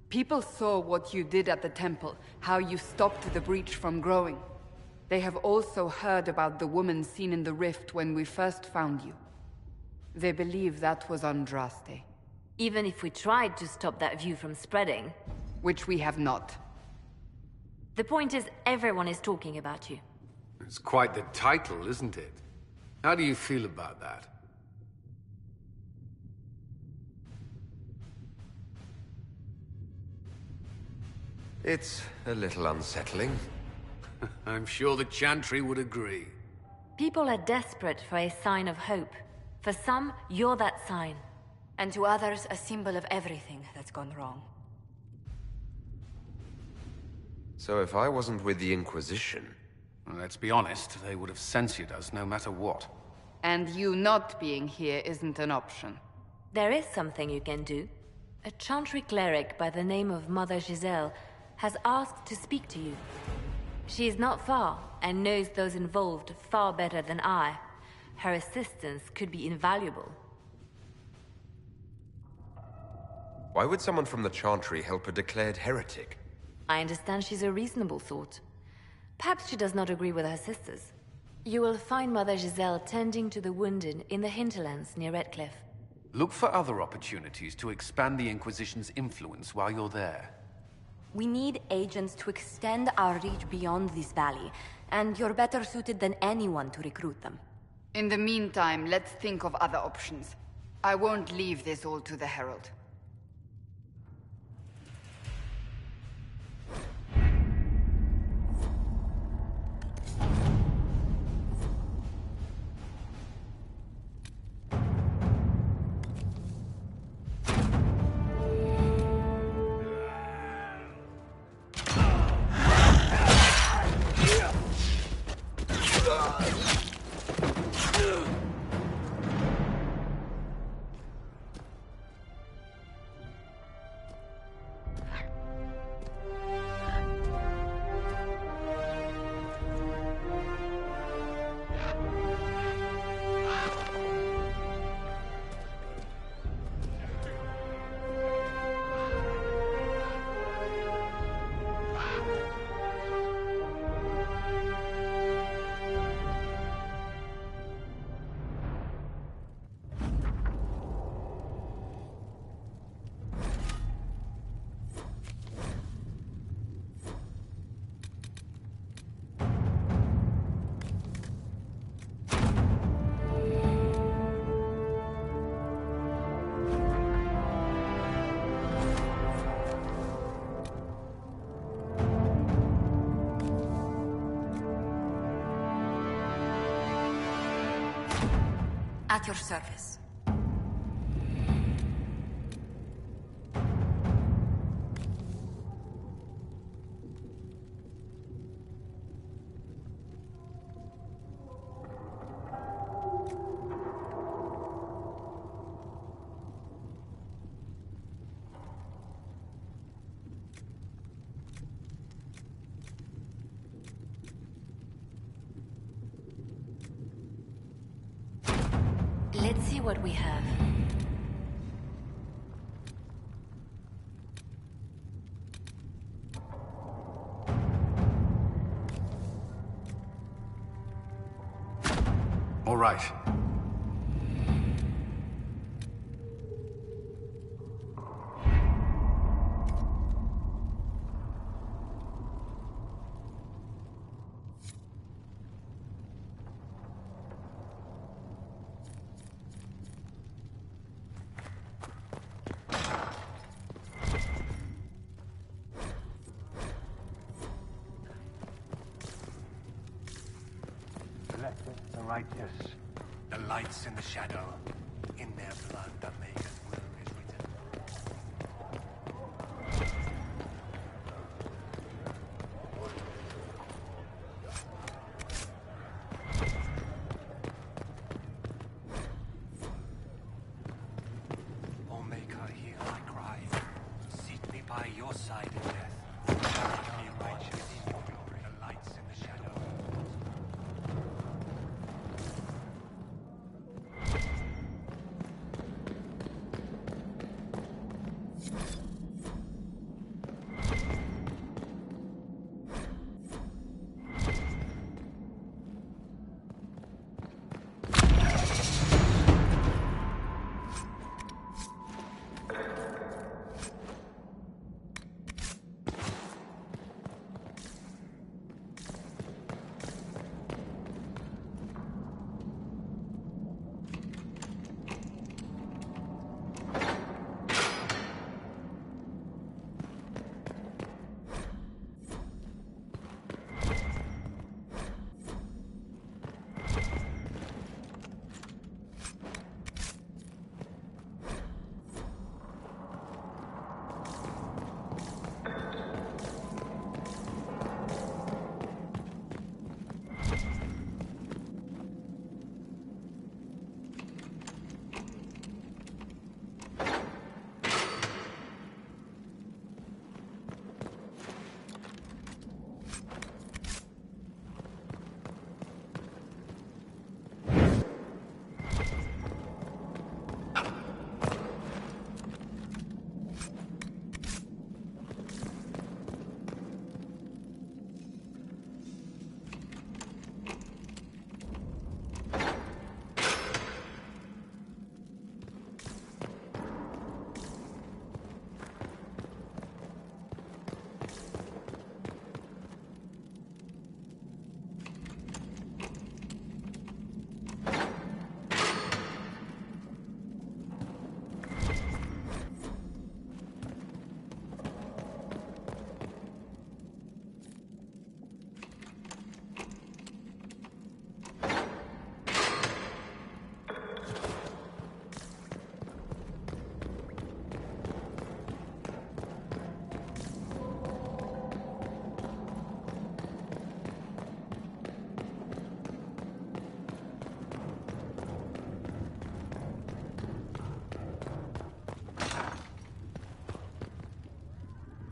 People saw what you did at the temple, how you stopped the breach from growing. They have also heard about the woman seen in the rift when we first found you. They believe that was Andraste. Even if we tried to stop that view from spreading... Which we have not. The point is, everyone is talking about you. It's quite the title, isn't it? How do you feel about that? It's a little unsettling. I'm sure the Chantry would agree. People are desperate for a sign of hope. For some, you're that sign. And to others, a symbol of everything that's gone wrong. So if I wasn't with the Inquisition... Well, let's be honest, they would have censored us no matter what. And you not being here isn't an option. There is something you can do. A Chantry cleric by the name of Mother Giselle has asked to speak to you. She is not far, and knows those involved far better than I. Her assistance could be invaluable. Why would someone from the Chantry help a declared heretic? I understand she's a reasonable sort. Perhaps she does not agree with her sisters. You will find Mother Giselle tending to the wounded in the hinterlands near Redcliffe. Look for other opportunities to expand the Inquisition's influence while you're there. We need agents to extend our reach beyond this valley, and you're better suited than anyone to recruit them. In the meantime, let's think of other options. I won't leave this all to the Herald. At your service. Let's see what we have. All right. The righteous, the lights in the shadow, in their blood the maker's will is written. O Maker, hear my cry. Seat me by your side in death. Make me righteous in your glory. The lights in the shadow.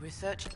Research.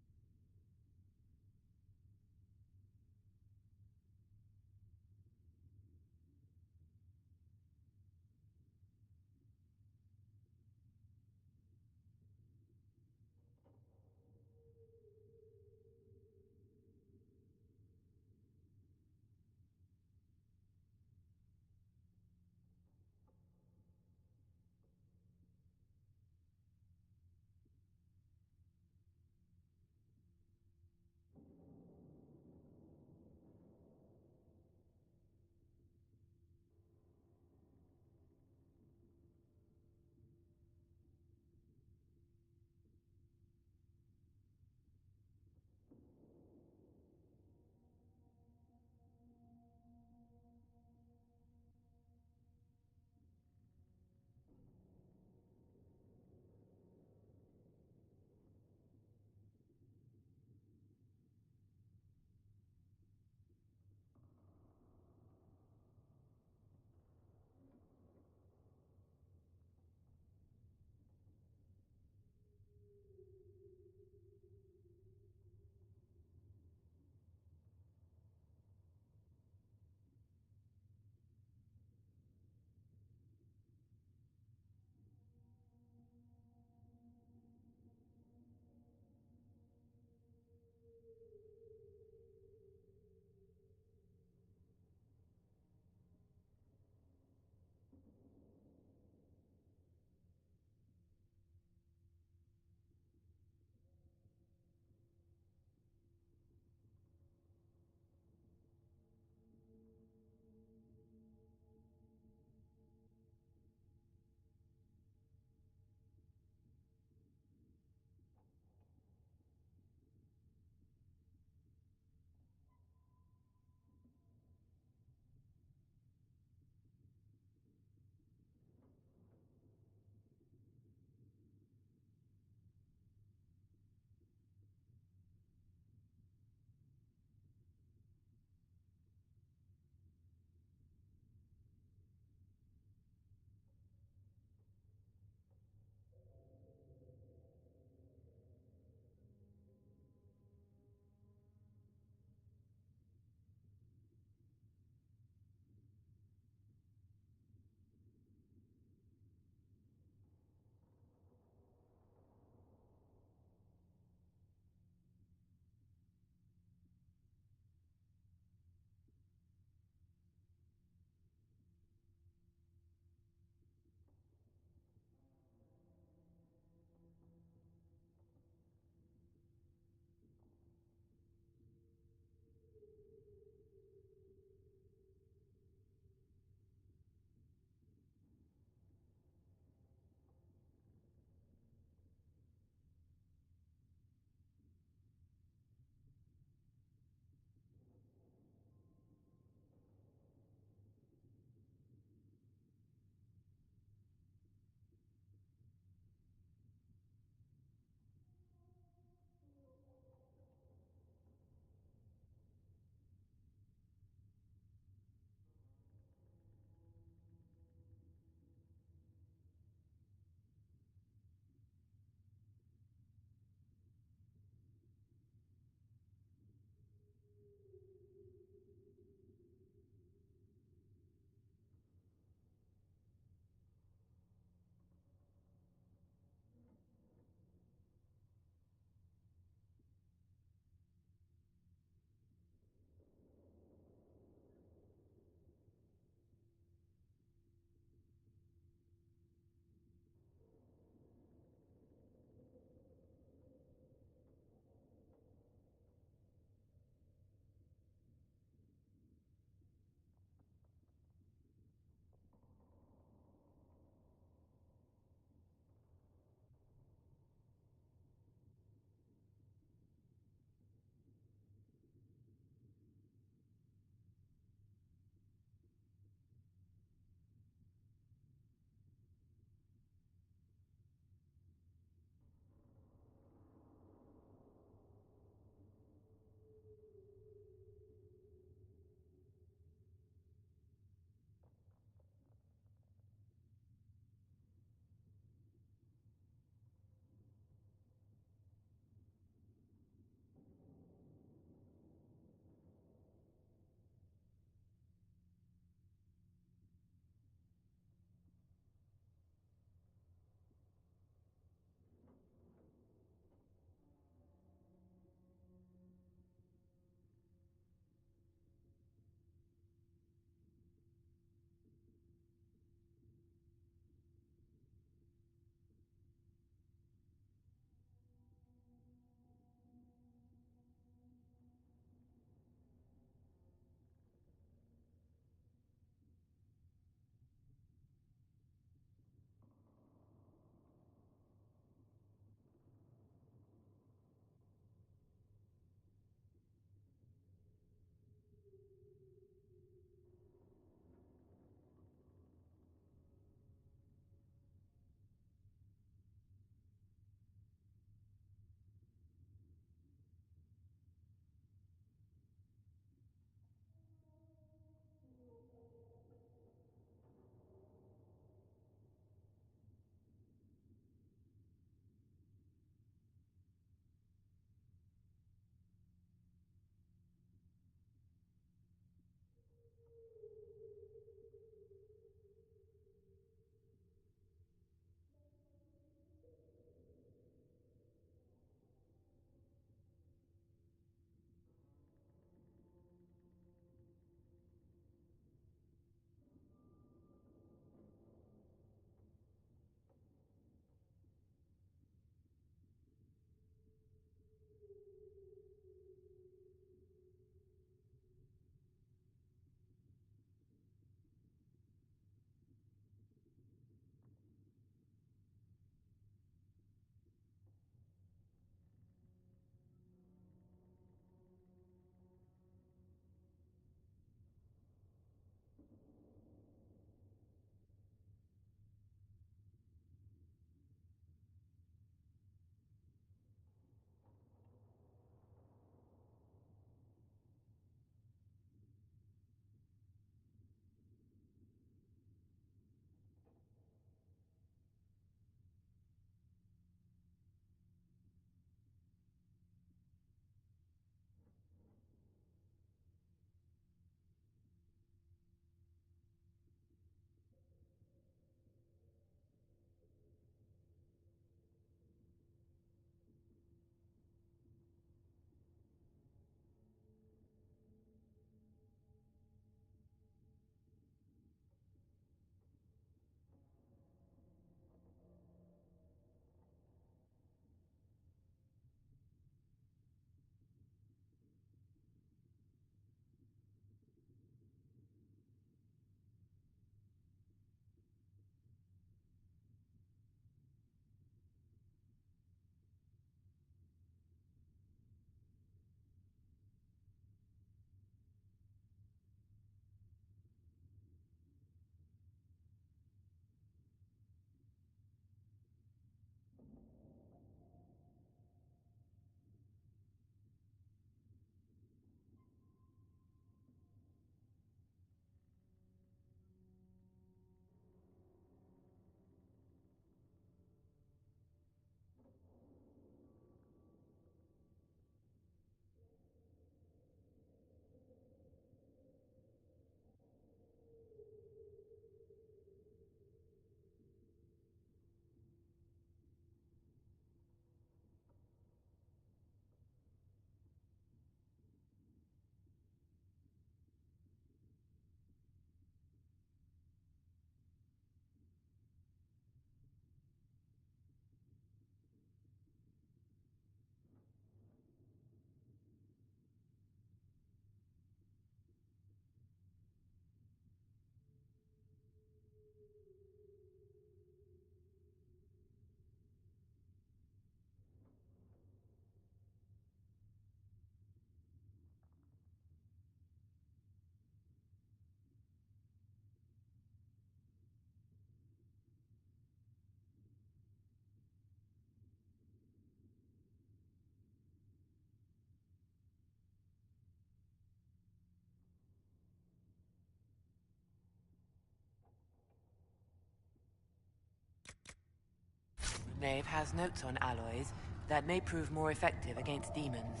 Knave has notes on alloys that may prove more effective against demons.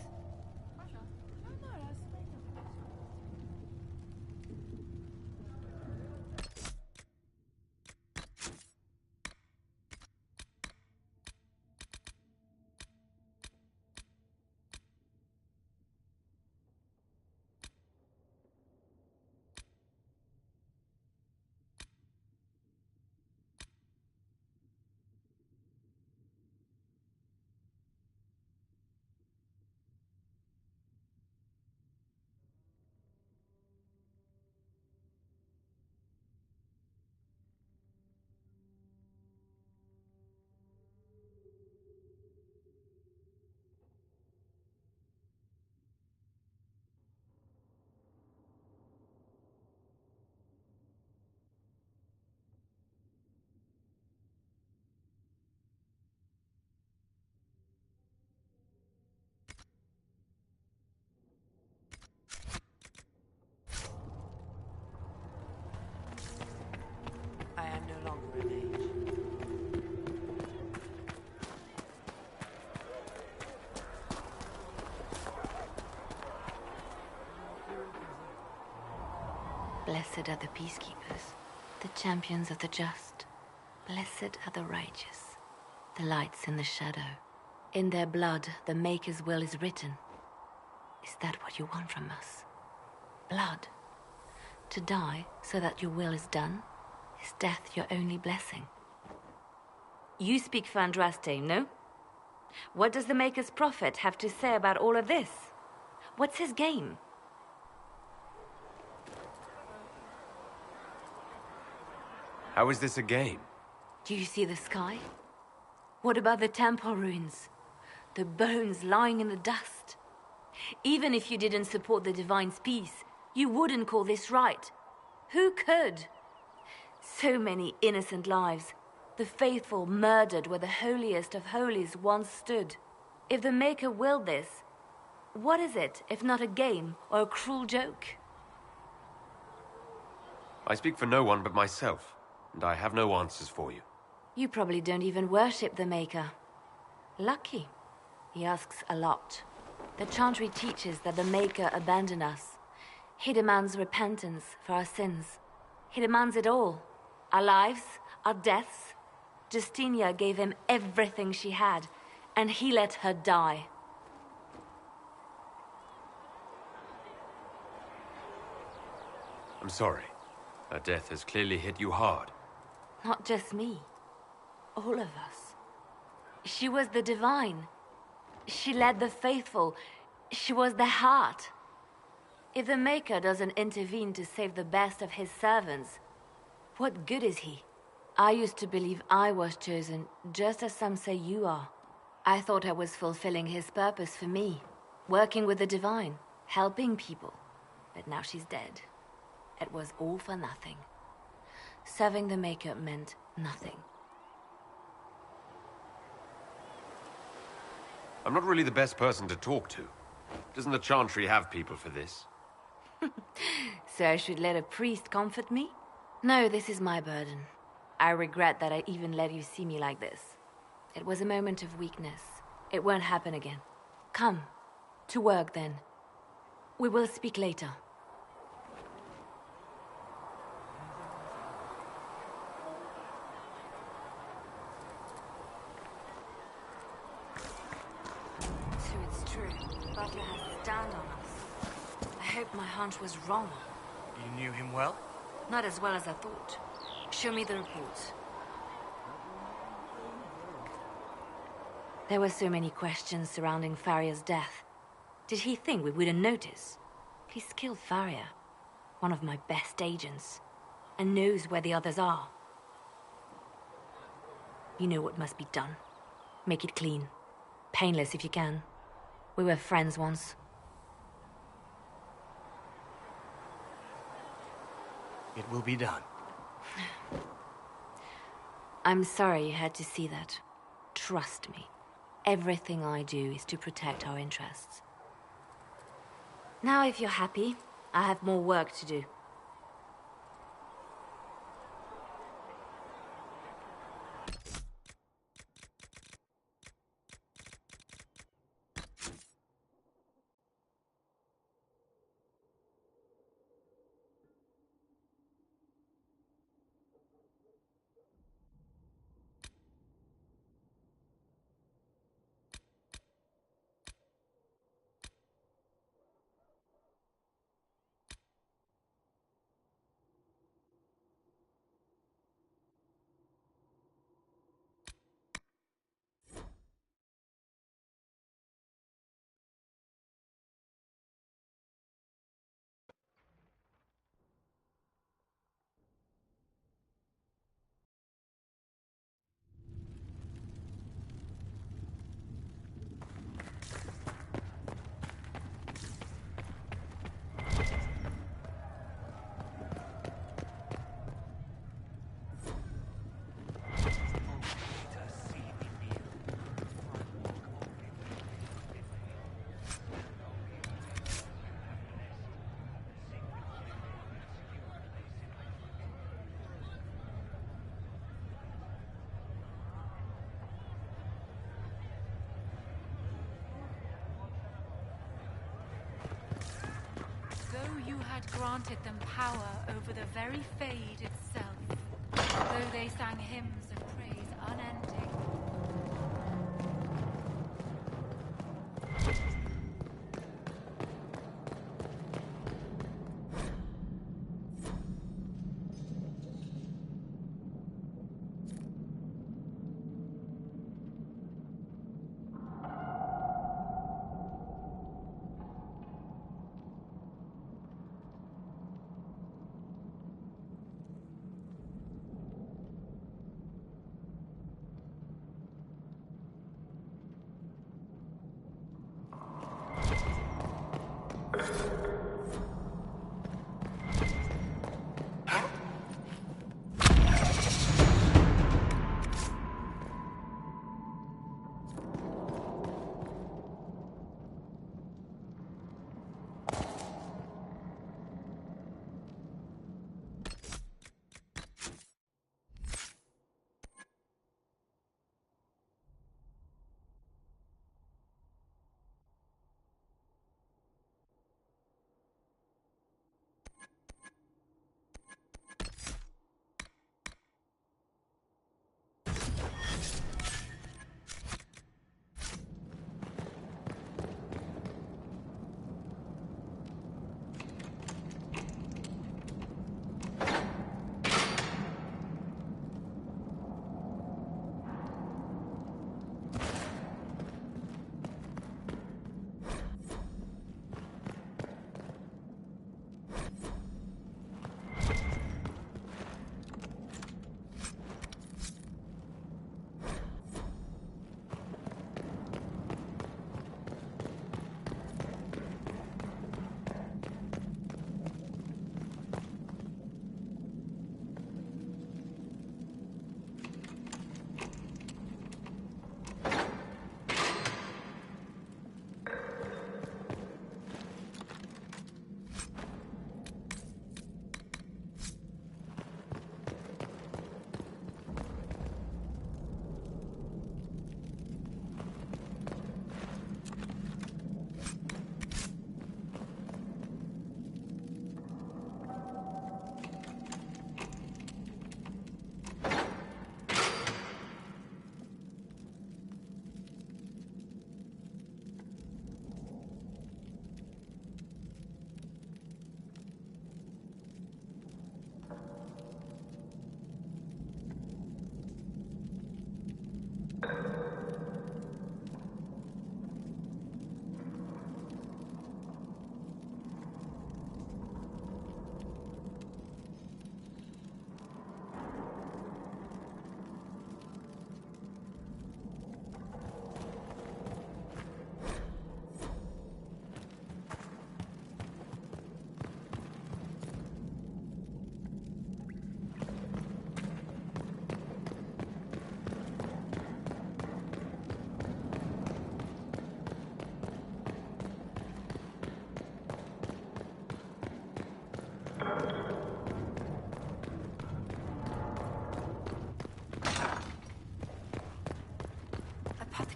I am no longer a mage. Blessed are the peacekeepers, the champions of the just. Blessed are the righteous, the lights in the shadow. In their blood, the Maker's will is written. Is that what you want from us? Blood? To die so that your will is done? Is death your only blessing? You speak for Andraste, no? What does the Maker's prophet have to say about all of this? What's his game? How is this a game? Do you see the sky? What about the temple ruins? The bones lying in the dust? Even if you didn't support the Divine's peace, you wouldn't call this right. Who could? So many innocent lives. The faithful murdered where the holiest of holies once stood. If the Maker willed this, what is it if not a game or a cruel joke? I speak for no one but myself, and I have no answers for you. You probably don't even worship the Maker. Lucky. He asks a lot. The Chantry teaches that the Maker abandoned us. He demands repentance for our sins. He demands it all. Our lives, our deaths. Justinia gave him everything she had, and he let her die. I'm sorry. Her death has clearly hit you hard. Not just me. All of us. She was the Divine. She led the faithful. She was their heart. If the Maker doesn't intervene to save the best of his servants, what good is he? I used to believe I was chosen, just as some say you are. I thought I was fulfilling his purpose for me, working with the Divine, helping people. But now she's dead. It was all for nothing. Serving the Maker meant nothing. I'm not really the best person to talk to. Doesn't the Chantry have people for this? So I should let a priest comfort me? No, this is my burden. I regret that I even let you see me like this. It was a moment of weakness. It won't happen again. Come. To work, then. We will speak later. So it's true. Butler has a stand on us. I hope my hunch was wrong. You knew him well? Not as well as I thought. Show me the reports. There were so many questions surrounding Farria's death. Did he think we wouldn't notice? He's killed Farria, one of my best agents, and knows where the others are. You know what must be done. Make it clean. Painless if you can. We were friends once. It will be done. I'm sorry you had to see that. Trust me. Everything I do is to protect our interests. Now, if you're happy, I have more work to do. had granted them power over the very Fade itself, though they sang hymns of praise unending.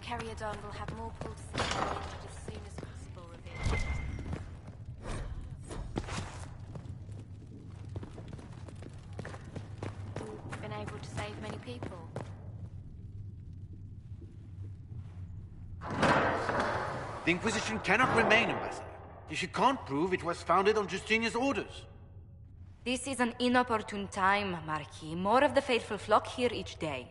Carrier Don will have more pulled as soon as possible revealed. Been able to save many people. The Inquisition cannot remain, Ambassador, if you can't prove it was founded on Justinian's orders. This is an inopportune time, Marquis. More of the faithful flock here each day.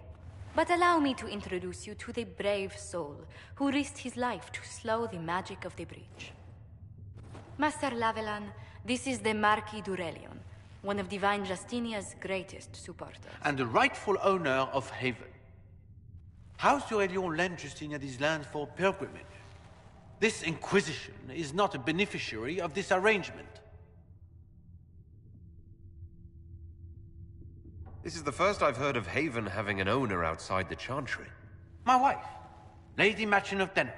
But allow me to introduce you to the brave soul who risked his life to slow the magic of the breach. Master Lavelan, this is the Marquis d'Aurelion, one of Divine Justinia's greatest supporters. And the rightful owner of Haven. House d'Aurelion lent Justinia these lands for pilgrimage. This Inquisition is not a beneficiary of this arrangement. This is the first I've heard of Haven having an owner outside the Chantry. My wife, Lady Machin of Denner,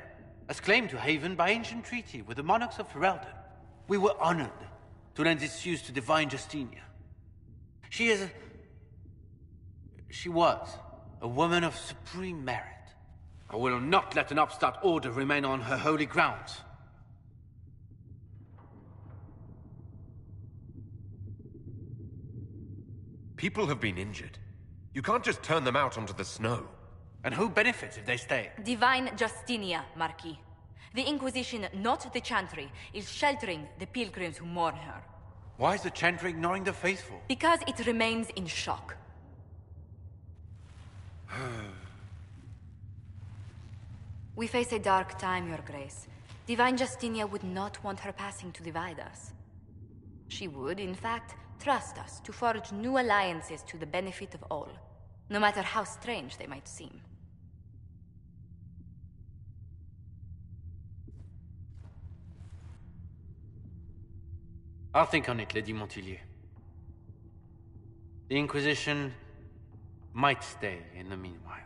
has claimed to Haven by ancient treaty with the monarchs of Ferelden. We were honored to lend its use to Divine Justinia. She was a woman of supreme merit. I will not let an upstart order remain on her holy grounds. People have been injured. You can't just turn them out onto the snow. And who benefits if they stay? Divine Justinia, Marquis. The Inquisition, not the Chantry, is sheltering the pilgrims who mourn her. Why is the Chantry ignoring the faithful? Because it remains in shock. We face a dark time, Your Grace. Divine Justinia would not want her passing to divide us. She would, in fact, trust us to forge new alliances to the benefit of all, no matter how strange they might seem. I'll think on it, Lady Montilyet. The Inquisition might stay in the meanwhile.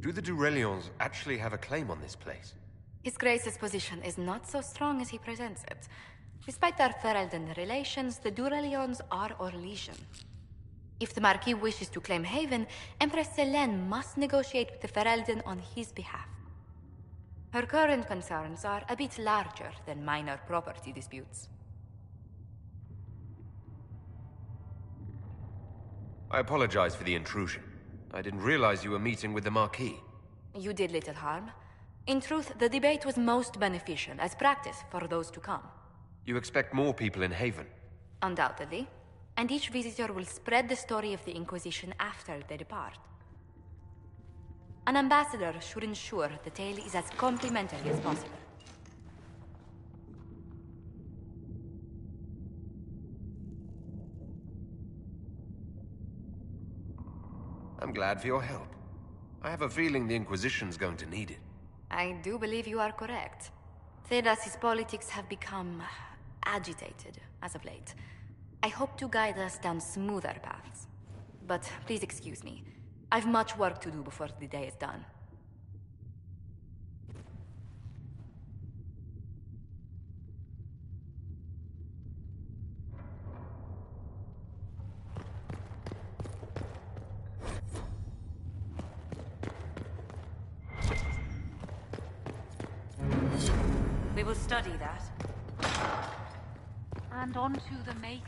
Do the Durelions actually have a claim on this place? His Grace's position is not so strong as he presents it. Despite their Ferelden relations, the Durelions are Orlesian. If the Marquis wishes to claim Haven, Empress Selene must negotiate with the Ferelden on his behalf. Her current concerns are a bit larger than minor property disputes. I apologize for the intrusion. I didn't realize you were meeting with the Marquis. You did little harm. In truth, the debate was most beneficial as practice for those to come. You expect more people in Haven? Undoubtedly. And each visitor will spread the story of the Inquisition after they depart. An ambassador should ensure the tale is as complimentary as possible. I'm glad for your help. I have a feeling the Inquisition's going to need it. I do believe you are correct. Thedas's politics have become agitated as of late. I hope to guide us down smoother paths. But please excuse me. I've much work to do before the day is done. We will study that. And on to the Maker.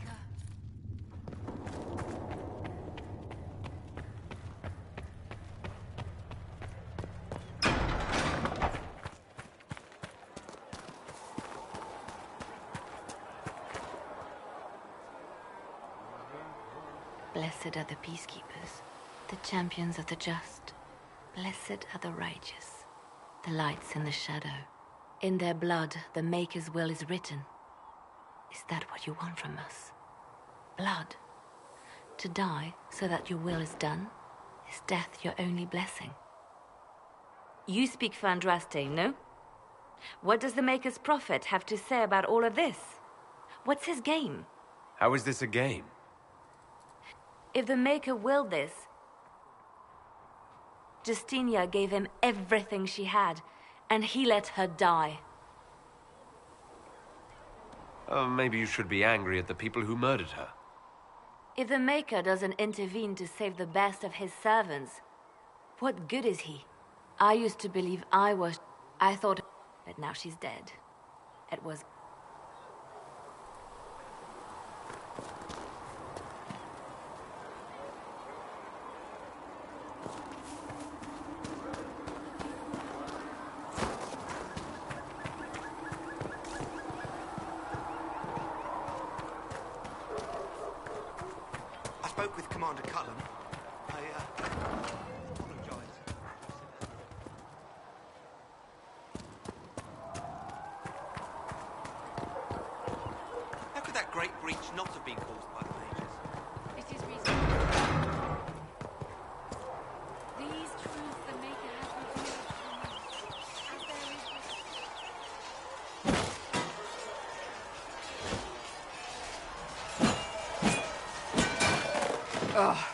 Blessed are the peacekeepers, the champions of the just. Blessed are the righteous, the lights in the shadow. In their blood, the Maker's will is written. Is that what you want from us? Blood? To die so that your will is done? Is death your only blessing? You speak for Andraste, no? What does the Maker's prophet have to say about all of this? What's his game? How is this a game? If the Maker willed this, Justinia gave him everything she had, and he let her die. Maybe you should be angry at the people who murdered her. If the Maker doesn't intervene to save the best of his servants, what good is he? I used to believe I was... I thought... But now she's dead. It was... I spoke with Commander Cullen. I apologize. How could that great breach not have been caused by the mages? It is reasonable. These truths the Maker has revealed to me, as there is Ugh.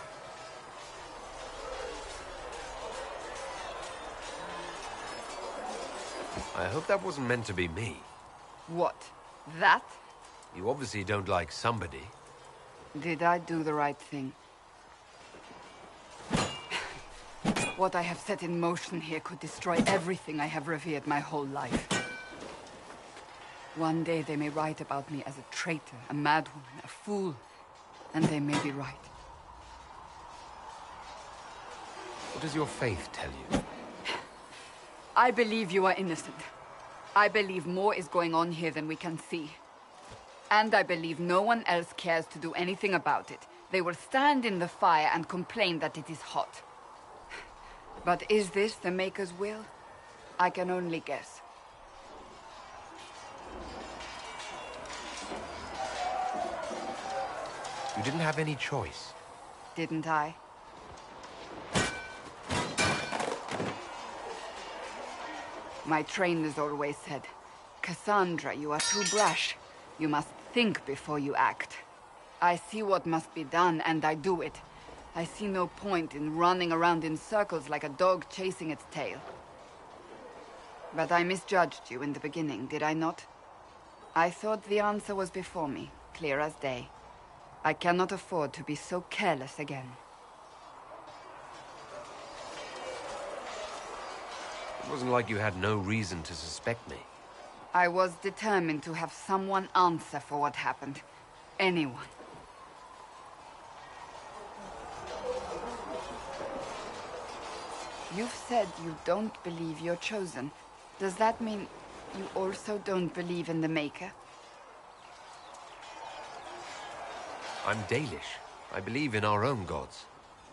I hope that wasn't meant to be me. What? That? You obviously don't like somebody. Did I do the right thing? What I have set in motion here could destroy everything I have revered my whole life. One day they may write about me as a traitor, a madwoman, a fool, and they may be right. What does your faith tell you? I believe you are innocent. I believe more is going on here than we can see. And I believe no one else cares to do anything about it. They will stand in the fire and complain that it is hot. But is this the Maker's will? I can only guess. You didn't have any choice. Didn't I? My trainers always said, Cassandra, you are too brash. You must think before you act. I see what must be done, and I do it. I see no point in running around in circles like a dog chasing its tail. But I misjudged you in the beginning, did I not? I thought the answer was before me, clear as day. I cannot afford to be so careless again. It wasn't like you had no reason to suspect me. I was determined to have someone answer for what happened. Anyone. You've said you don't believe you're chosen. Does that mean you also don't believe in the Maker? I'm Dalish. I believe in our own gods.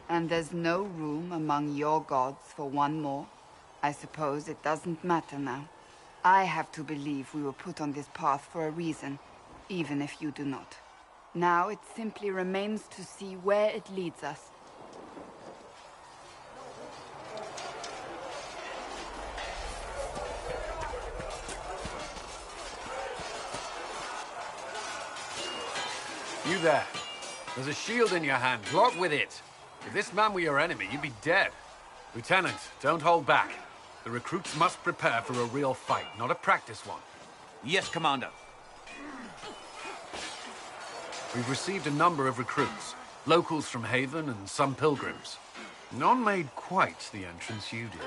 And there's no room among your gods for one more? I suppose it doesn't matter now. I have to believe we were put on this path for a reason, even if you do not. Now it simply remains to see where it leads us. You there. There's a shield in your hand. Block with it. If this man were your enemy, you'd be dead. Lieutenant, don't hold back. The recruits must prepare for a real fight, not a practice one. Yes, Commander. We've received a number of recruits. Locals from Haven and some pilgrims. None made quite the entrance you did.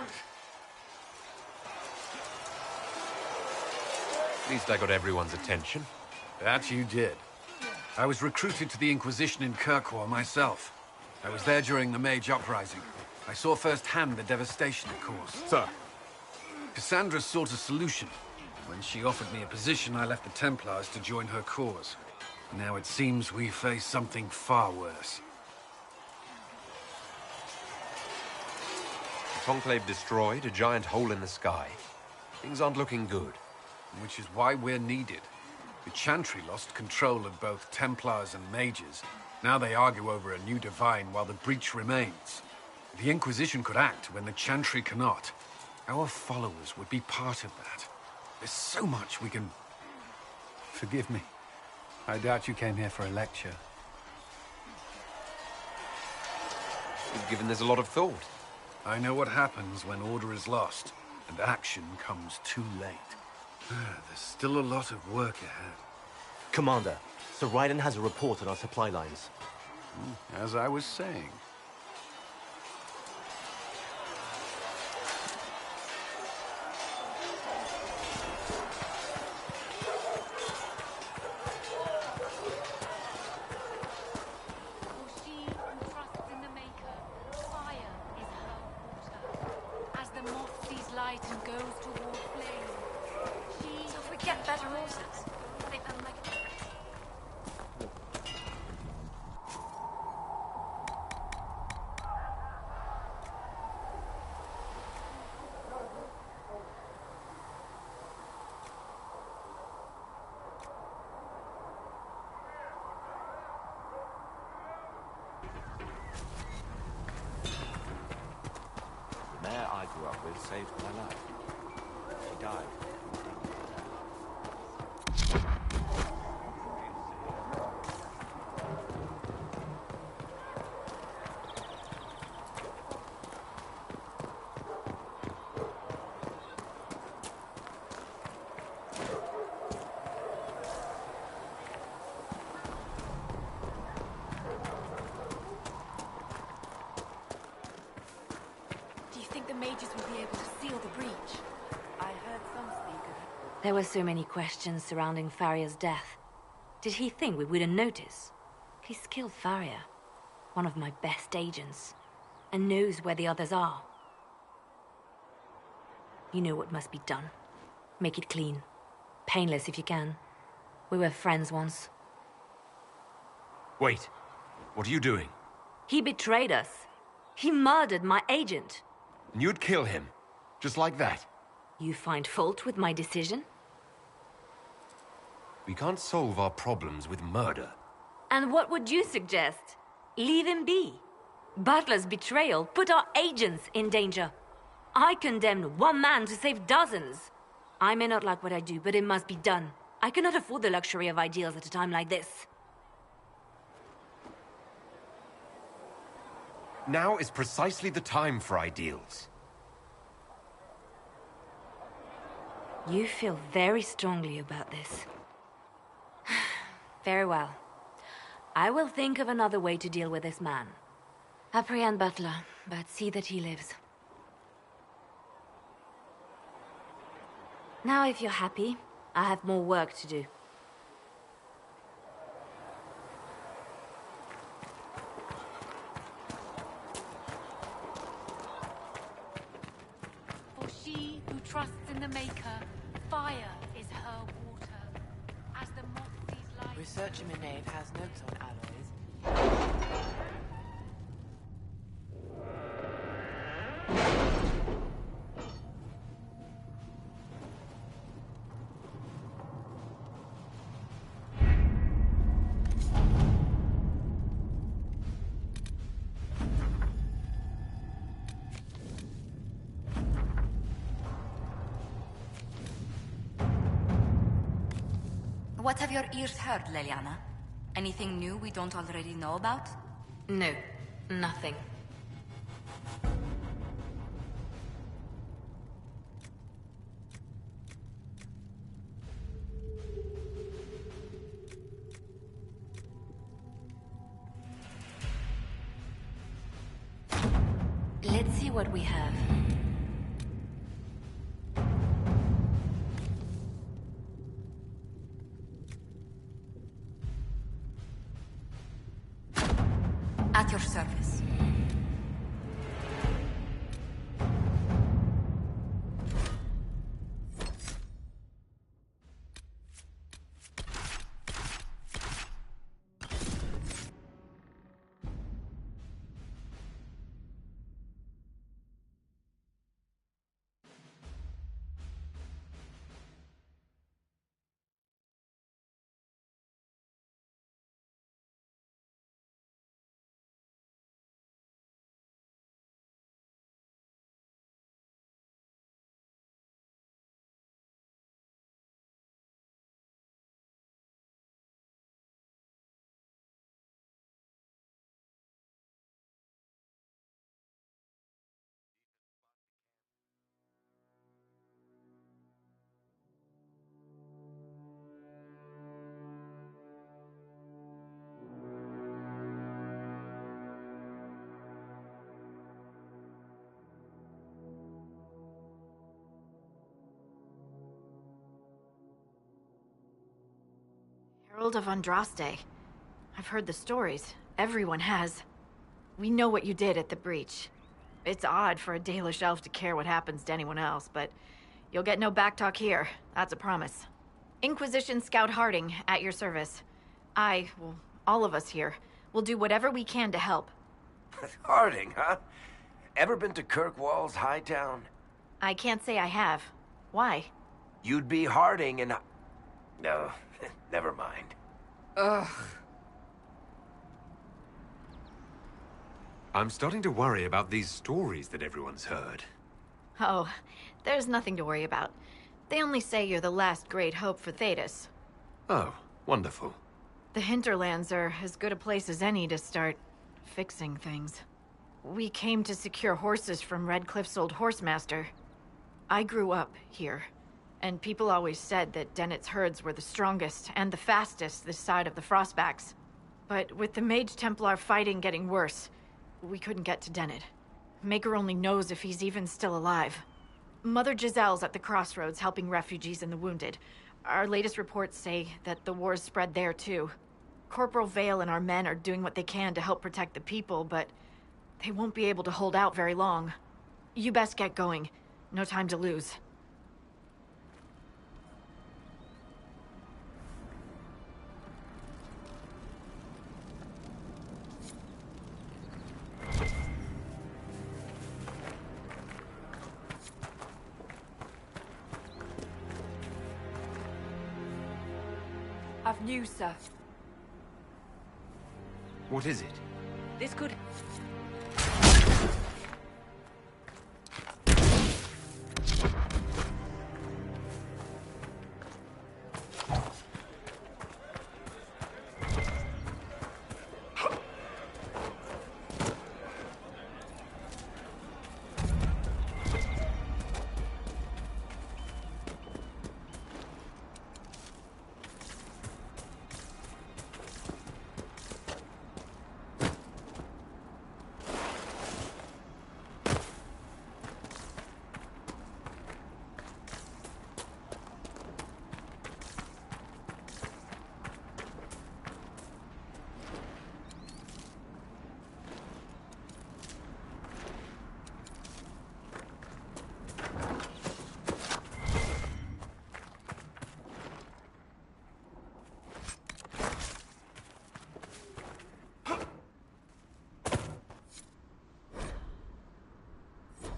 At least I got everyone's attention. That you did. I was recruited to the Inquisition in Kirkwall myself. I was there during the Mage Uprising. I saw firsthand the devastation it caused. Sir. Cassandra sought a solution. When she offered me a position, I left the Templars to join her cause. Now it seems we face something far worse. The Conclave destroyed, a giant hole in the sky. Things aren't looking good. Which is why we're needed. The Chantry lost control of both Templars and Mages. Now they argue over a new Divine while the breach remains. The Inquisition could act when the Chantry cannot. Our followers would be part of that. There's so much we can... Forgive me. I doubt you came here for a lecture. You've given this a lot of thought. I know what happens when order is lost, and action comes too late. There's still a lot of work ahead. Commander, Sir Raiden has a report on our supply lines. As I was saying. The mare I grew up with saved my life. She died. There were so many questions surrounding Farria's death. Did he think we wouldn't notice? He's killed Farria, one of my best agents, and knows where the others are. You know what must be done. Make it clean. Painless if you can. We were friends once. Wait. What are you doing? He betrayed us. He murdered my agent. And you'd kill him? Just like that? You find fault with my decision? We can't solve our problems with murder. And what would you suggest? Leave him be. Butler's betrayal put our agents in danger. I condemned one man to save dozens. I may not like what I do, but it must be done. I cannot afford the luxury of ideals at a time like this. Now is precisely the time for ideals. You feel very strongly about this. Very well. I will think of another way to deal with this man. Apprehend Butler, but see that he lives. Now, if you're happy, I have more work to do. For she who trusts in the Maker, fire is her water. As the moth sees light... Researcher Minave has notes on alloys. What have your ears heard, Leliana? Anything new we don't already know about? No, nothing. Let's see what we have. At your service. Herald of Andraste. I've heard the stories. Everyone has. We know what you did at the breach. It's odd for a Dalish elf to care what happens to anyone else, but you'll get no backtalk here. That's a promise. Inquisition Scout Harding, at your service. Well, all of us here, will do whatever we can to help. Harding, huh? Ever been to Kirkwall's Hightown? I can't say I have. Why? You'd be Harding and... No, never mind. Ugh. I'm starting to worry about these stories that everyone's heard. Oh, there's nothing to worry about. They only say you're the last great hope for Thedas. Oh, wonderful. The hinterlands are as good a place as any to start fixing things. We came to secure horses from Redcliffe's old horsemaster. I grew up here, and people always said that Dennett's herds were the strongest and the fastest this side of the Frostbacks. But with the Mage Templar fighting getting worse, we couldn't get to Dennett. Maker only knows if he's even still alive. Mother Giselle's at the crossroads helping refugees and the wounded. Our latest reports say that the war's spread there too. Corporal Vale and our men are doing what they can to help protect the people, but they won't be able to hold out very long. You best get going. No time to lose. I've news, sir. What is it? This could...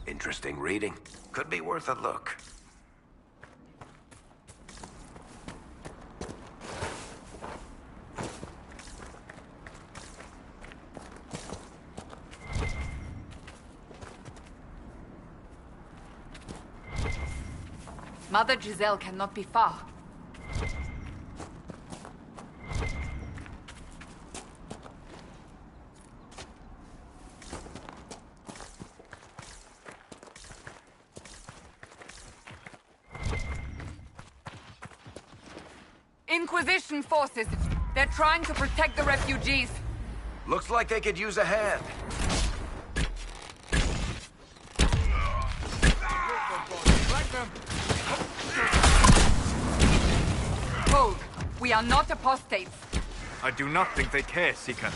Interesting reading. Could be worth a look. Mother Giselle cannot be far. Inquisition forces. They're trying to protect the refugees. Looks like they could use a hand. Hold. We are not apostates. I do not think they care, Seeker.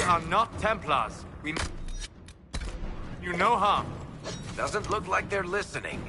are not Templars. We... You no harm. Doesn't look like they're listening.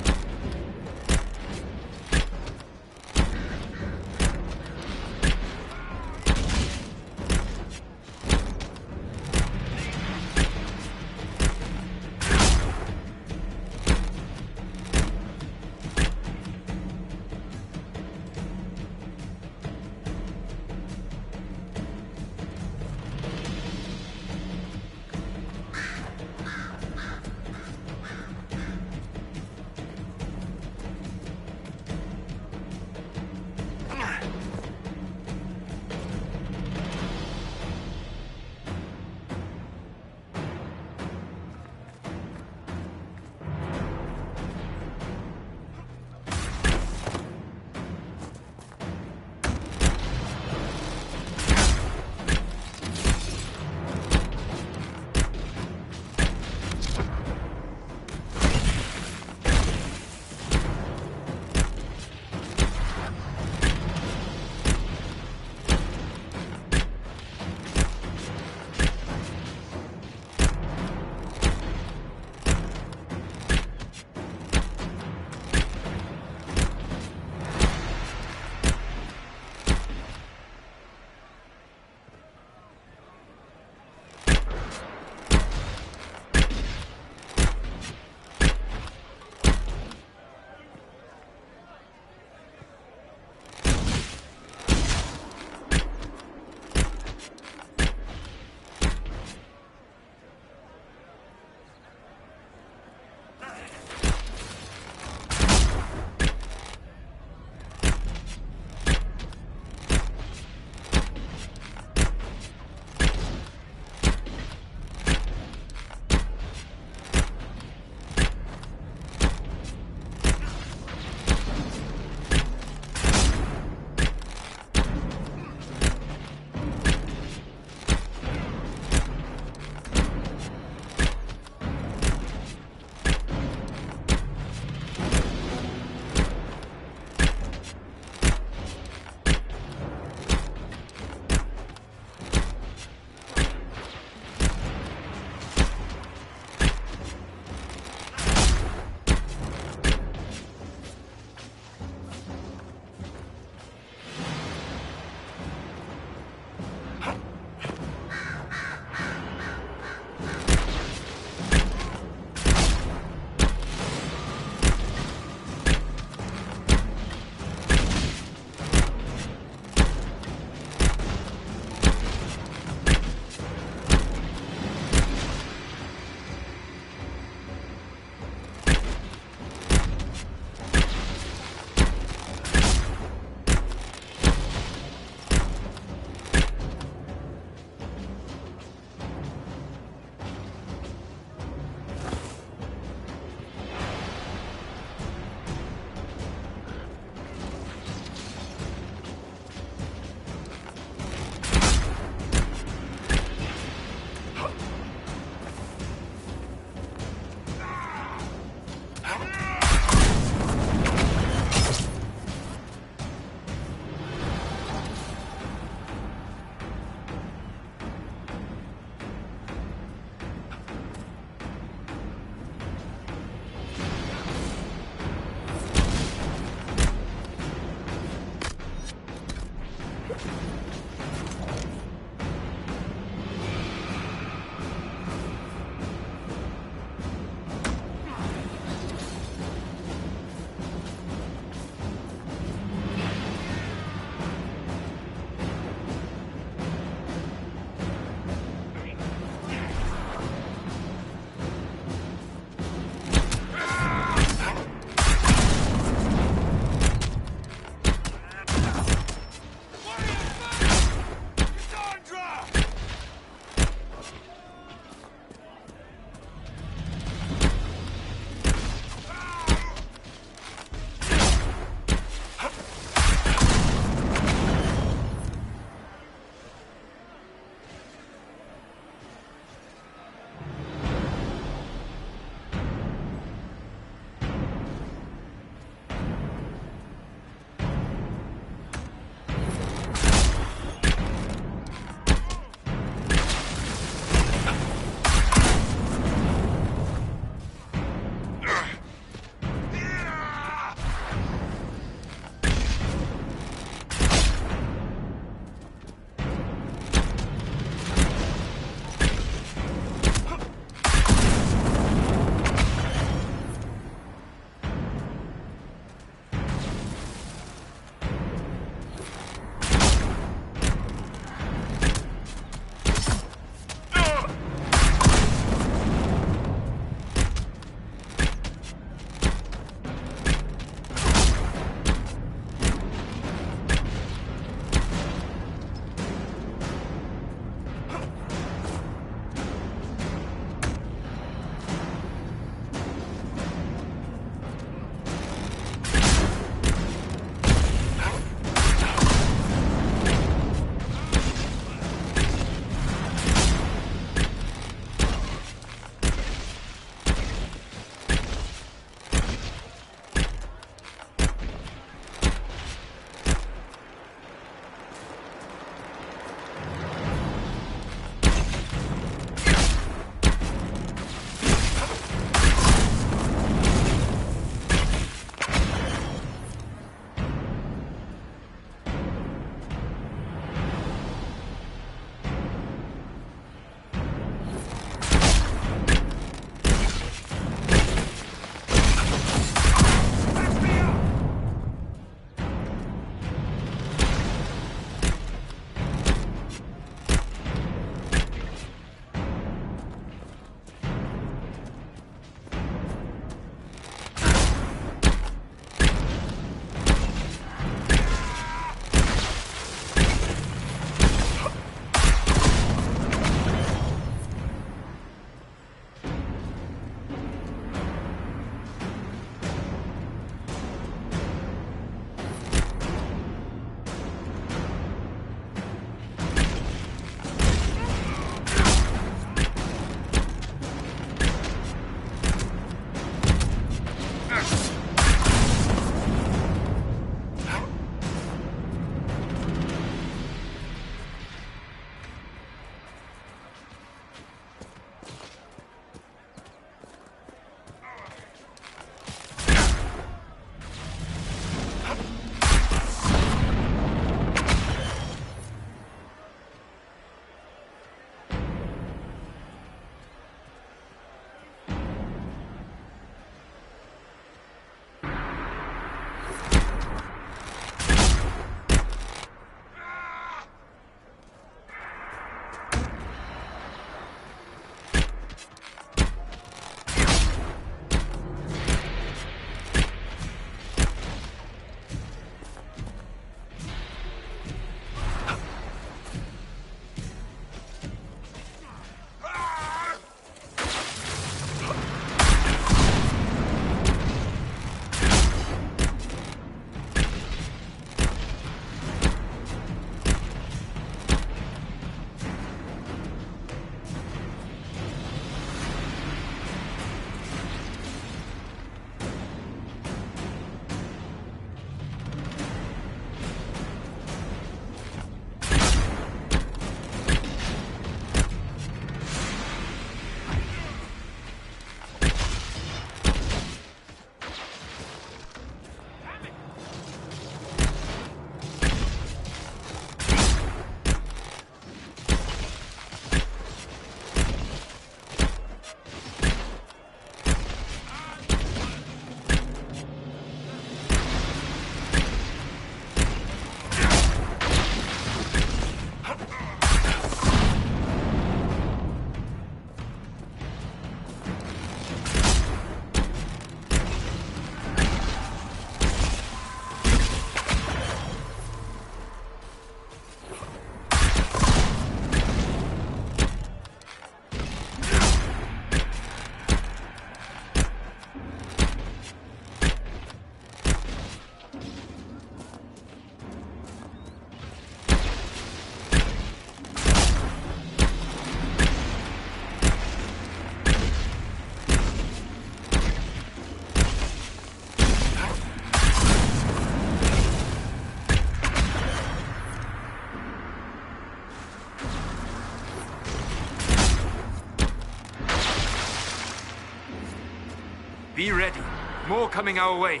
Be ready. More coming our way.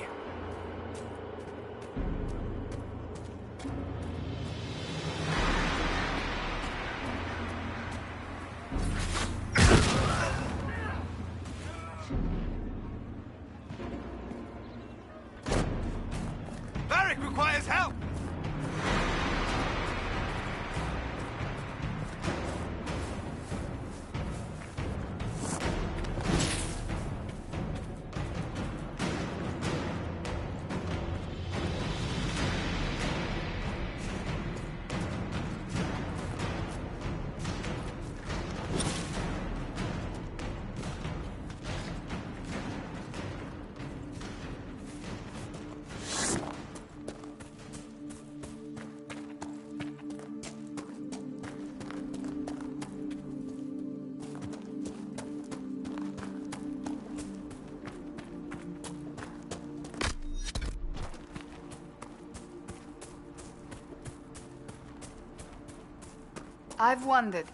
Varric requires help! I've wondered,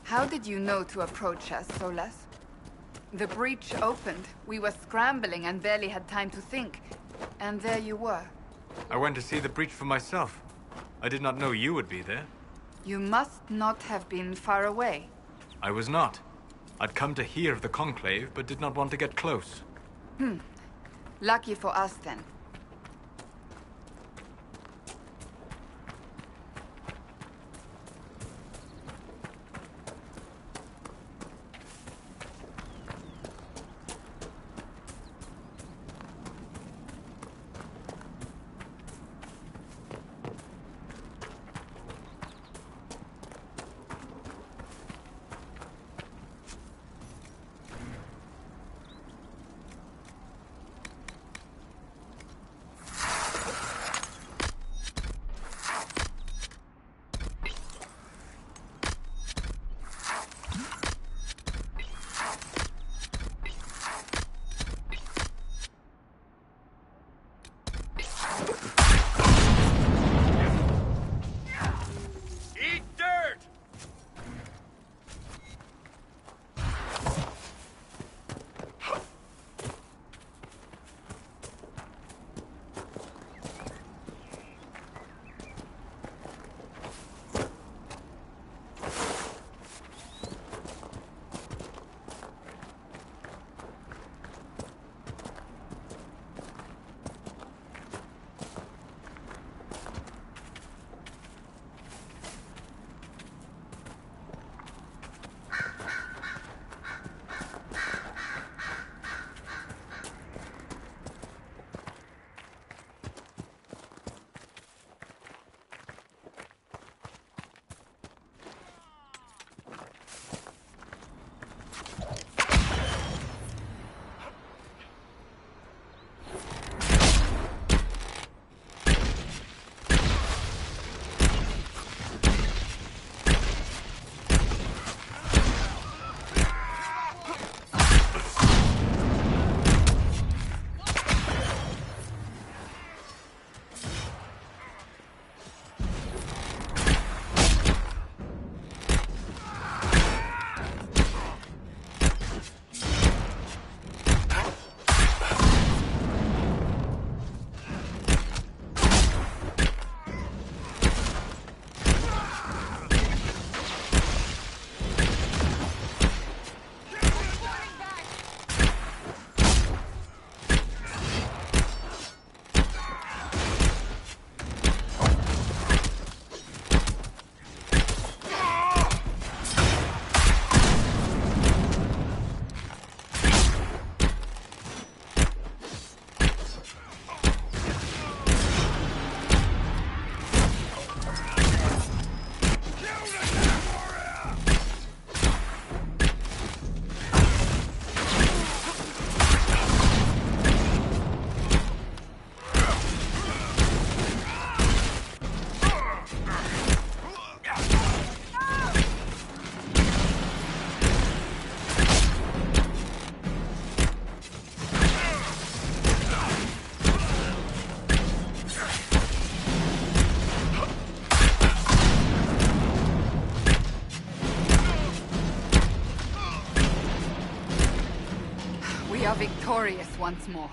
how did you know to approach us, Solas? The breach opened, we were scrambling and barely had time to think. And there you were. I went to see the breach for myself. I did not know you would be there. You must not have been far away. I was not. I'd come to hear of the Conclave, but did not want to get close. Lucky for us, then. victorious once more.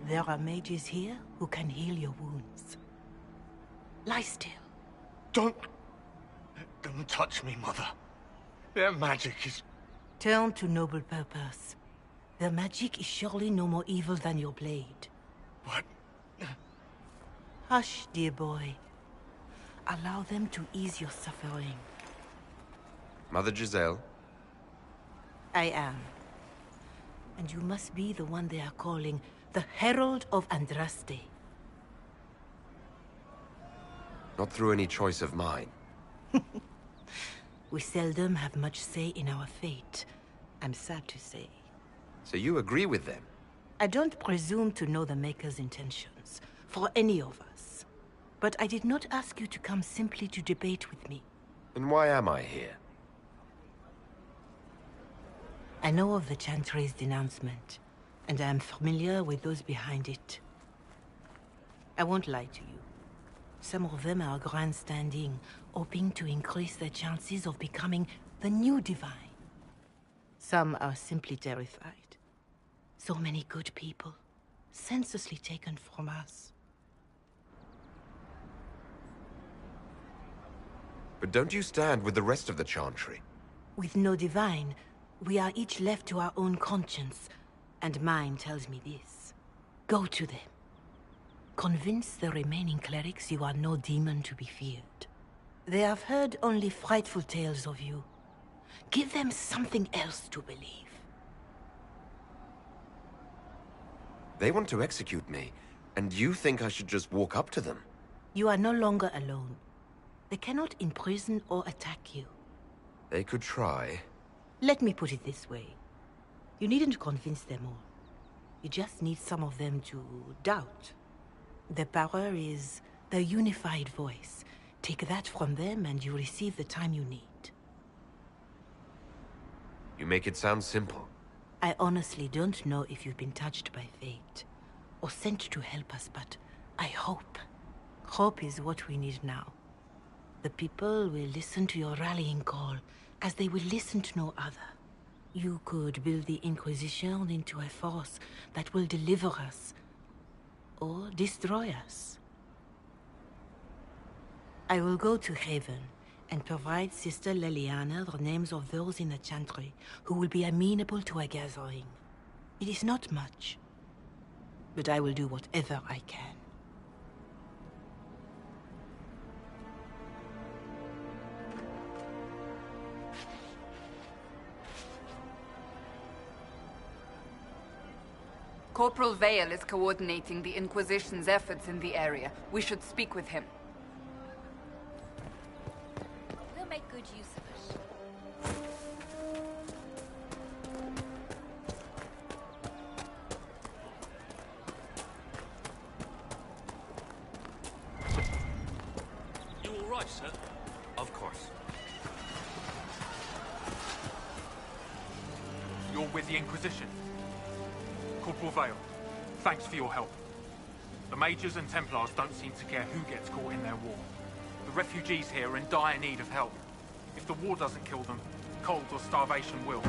There are mages here who can heal your wounds. Lie still. Don't touch me, Mother. Their magic is... Turn to noble purpose. Their magic is surely no more evil than your blade. What? Hush, dear boy. Allow them to ease your suffering. Mother Giselle? I am. And you must be the one they are calling the Herald of Andraste. Not through any choice of mine. We seldom have much say in our fate, I'm sad to say. So you agree with them? I don't presume to know the Maker's intentions, for any of us. But I did not ask you to come simply to debate with me. Then why am I here? I know of the Chantry's denouncement, and I am familiar with those behind it. I won't lie to you. Some of them are grandstanding, hoping to increase their chances of becoming the new divine. Some are simply terrified. So many good people, senselessly taken from us. But don't you stand with the rest of the Chantry? With no divine, we are each left to our own conscience, and mine tells me this. Go to them. Convince the remaining clerics you are no demon to be feared. They have heard only frightful tales of you. Give them something else to believe. They want to execute me, and you think I should just walk up to them? You are no longer alone. They cannot imprison or attack you. They could try. Let me put it this way. You needn't convince them all. You just need some of them to doubt. Their power is their unified voice. Take that from them and you receive the time you need. You make it sound simple. I honestly don't know if you've been touched by fate, or sent to help us, but I hope. Hope is what we need now. The people will listen to your rallying call, as they will listen to no other. You could build the Inquisition into a force that will deliver us, or destroy us. I will go to Haven and provide Sister Leliana the names of those in the Chantry who will be amenable to a gathering. It is not much, but I will do whatever I can. Corporal Vale is coordinating the Inquisition's efforts in the area. We should speak with him. We'll make good use of it. You all right, sir? Of course. You're with the Inquisition? Corporal Vale, thanks for your help. The Mages and Templars don't seem to care who gets caught in their war. The refugees here are in dire need of help. If the war doesn't kill them, cold or starvation will.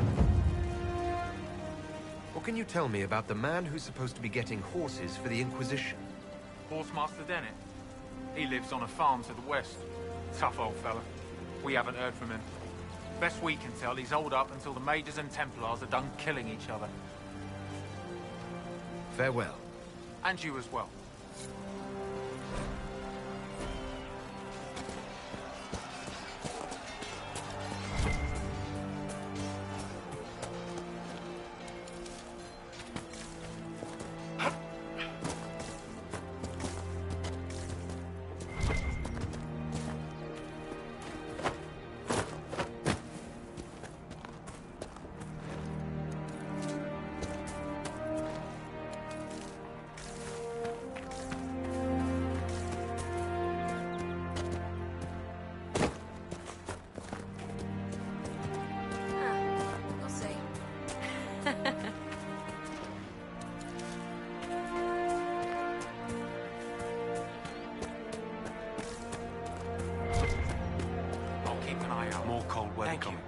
What can you tell me about the man who's supposed to be getting horses for the Inquisition? Horsemaster Dennett. He lives on a farm to the west. Tough old fella. We haven't heard from him. Best we can tell, he's holed up until the Mages and Templars are done killing each other. Farewell. And you as well. Where Thank they you. come?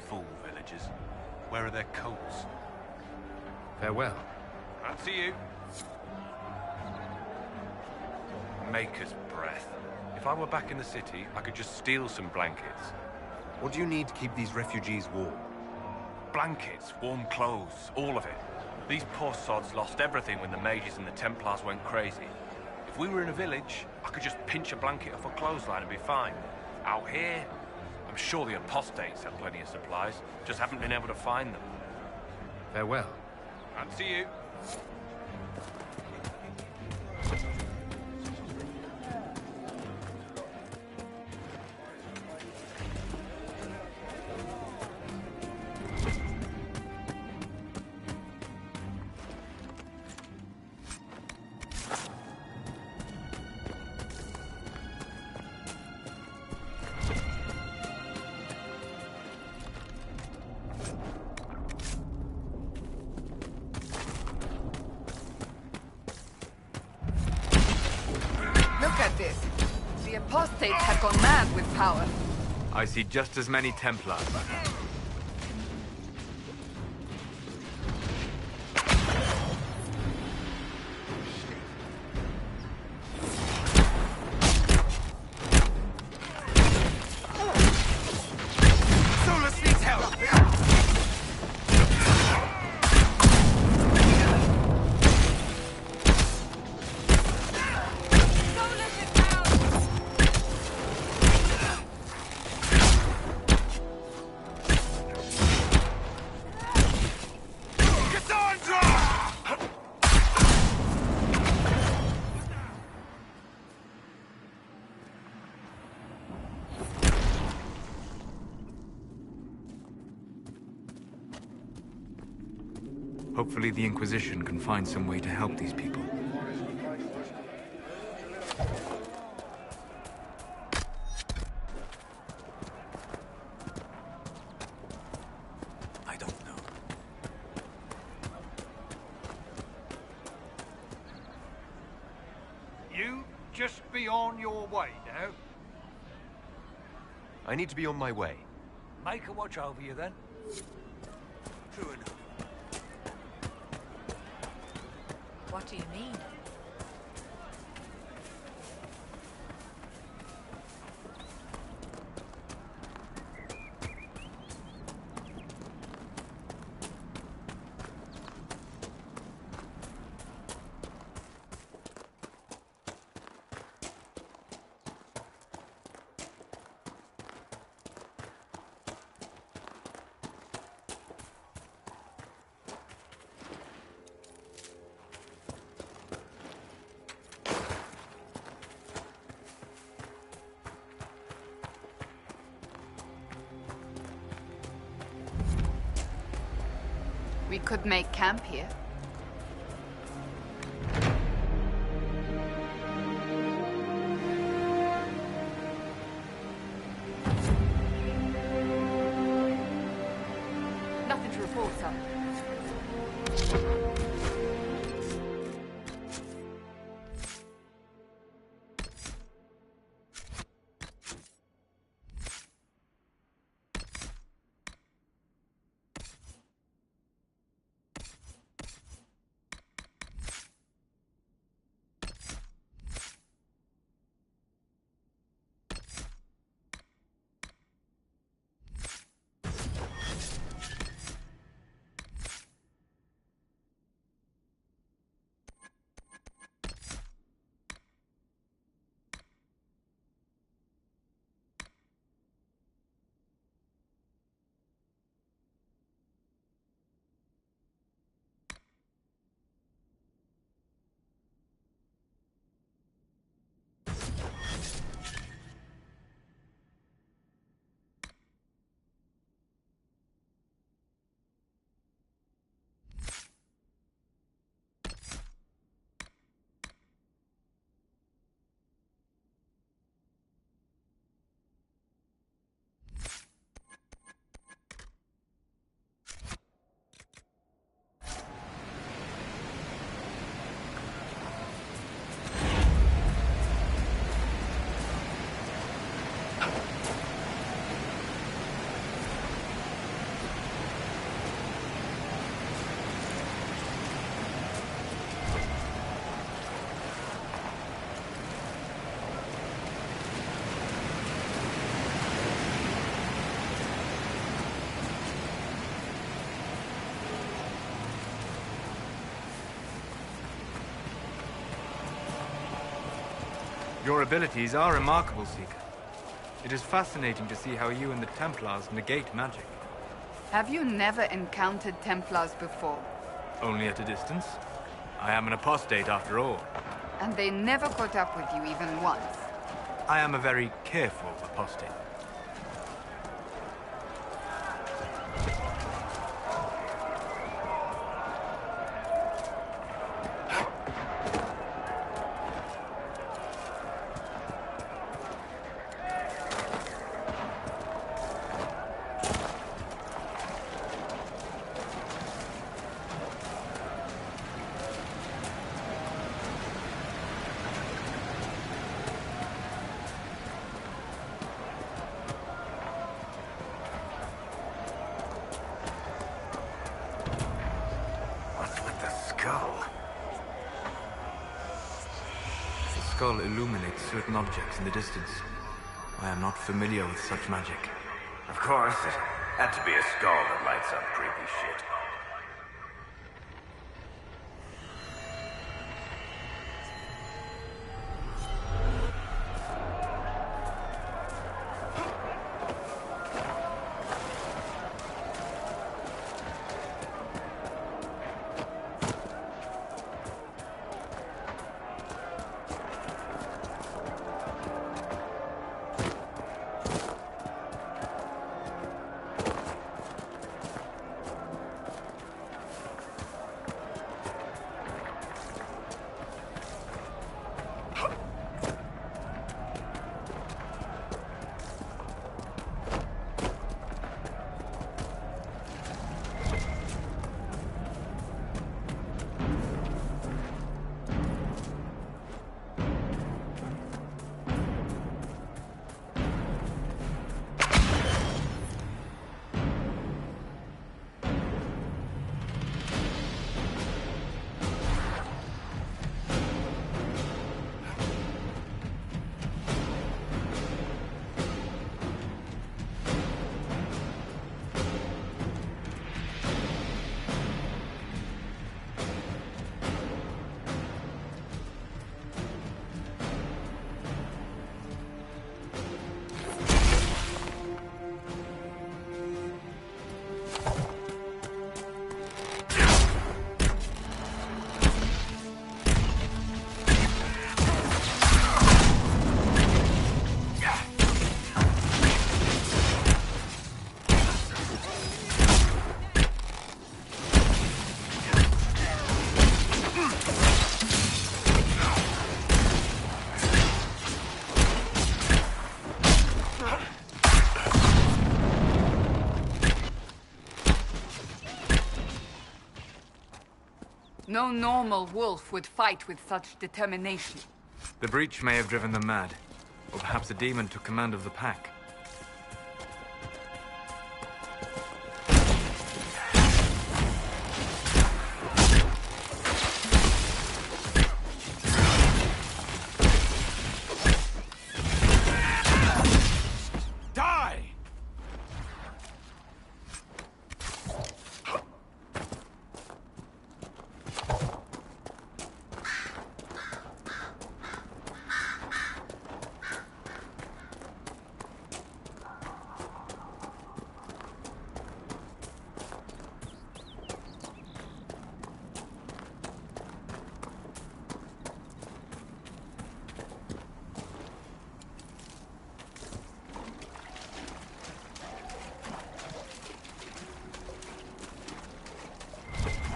Fool villagers. Where are their coats? Farewell. I'll see you. Maker's breath. If I were back in the city, I could just steal some blankets. What do you need to keep these refugees warm? Blankets, warm clothes, all of it. These poor sods lost everything when the mages and the Templars went crazy. If we were in a village, I could just pinch a blanket off a clothesline and be fine. Out here, I'm sure the apostates have plenty of supplies, just haven't been able to find them. Farewell. I'll see you. Look at this. The apostates have gone mad with power. I see just as many Templars. Solus needs help! Hopefully the Inquisition can find some way to help these people. I don't know. You just be on your way now. I need to be on my way. Make a watch over you then. True enough. What do you mean? We could make camp here. Nothing to report, sir. Your abilities are remarkable, Seeker. It is fascinating to see how you and the Templars negate magic. Have you never encountered Templars before? Only at a distance. I am an apostate after all. And they never caught up with you even once? I am a very careful apostate. The skull illuminates certain objects in the distance. I am not familiar with such magic. Of course, it had to be a skull that lights up creepy shit. No normal wolf would fight with such determination. The breach may have driven them mad. Or perhaps a demon took command of the pack.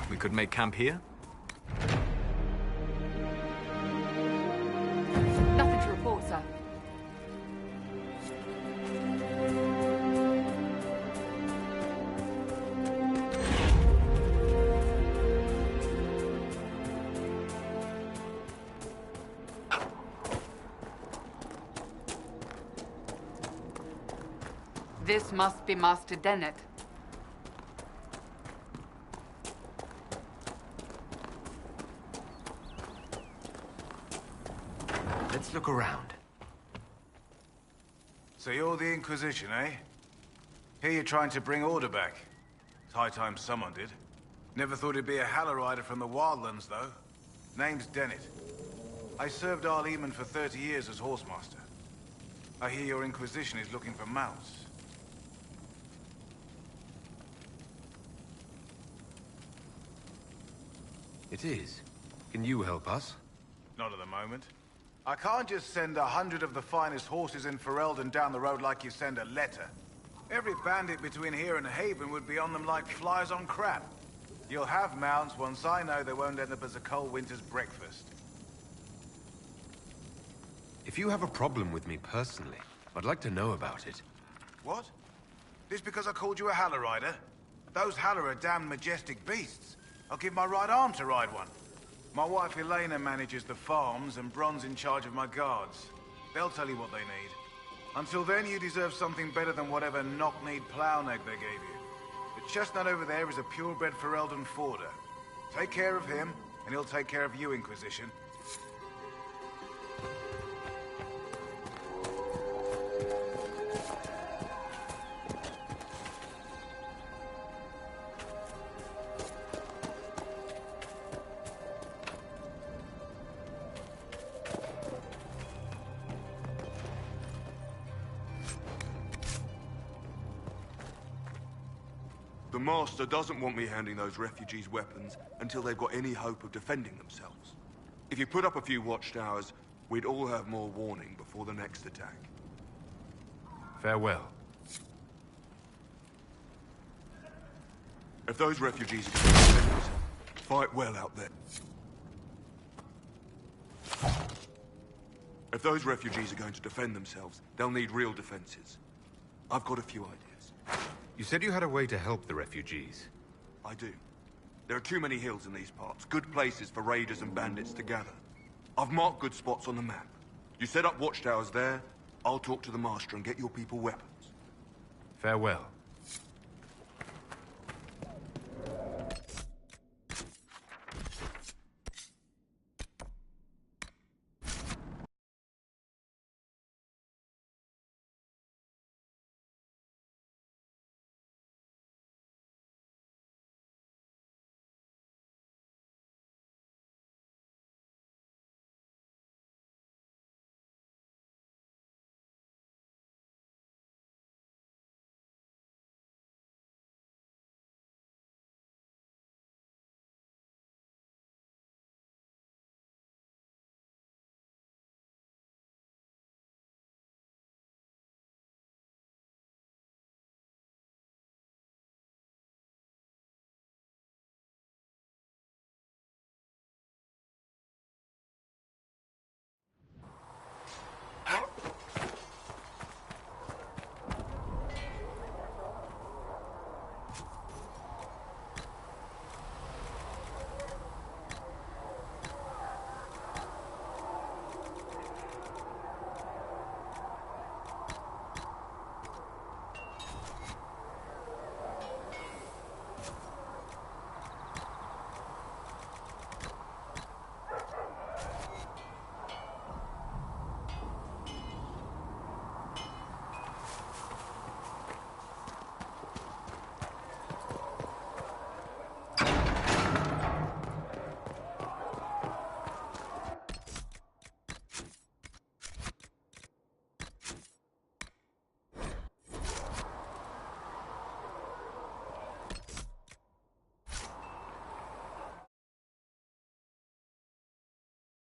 We could make camp here? Nothing to report, sir. This must be Master Dennett. Let's look around. So you're the Inquisition, eh? Here you're trying to bring order back. It's high time someone did. Never thought it'd be a Hallow Rider from the Wildlands, though. Name's Dennett. I served Arleman for 30 years as horsemaster. I hear your Inquisition is looking for mounts. It is. Can you help us? Not at the moment. I can't just send 100 of the finest horses in Ferelden down the road like you send a letter. Every bandit between here and Haven would be on them like flies on crap. You'll have mounts once I know they won't end up as a cold winter's breakfast. If you have a problem with me personally, I'd like to know about it. What? This because I called you a Haller rider? Those Haller are damn majestic beasts. I'll give my right arm to ride one. My wife Elena manages the farms and Bron's in charge of my guards. They'll tell you what they need. Until then, you deserve something better than whatever knock-kneed plow-neck they gave you. The chestnut over there is a purebred Ferelden forder. Take care of him, and he'll take care of you, Inquisition. The Master doesn't want me handing those refugees weapons until they've got any hope of defending themselves. If you put up a few watchtowers, we'd all have more warning before the next attack. Farewell. If those refugees are going to defend themselves, fight well out there. If those refugees are going to defend themselves, they'll need real defenses. I've got a few ideas. You said you had a way to help the refugees. I do. There are too many hills in these parts, good places for raiders and bandits to gather. I've marked good spots on the map. You set up watchtowers there, I'll talk to the Master and get your people weapons. Farewell.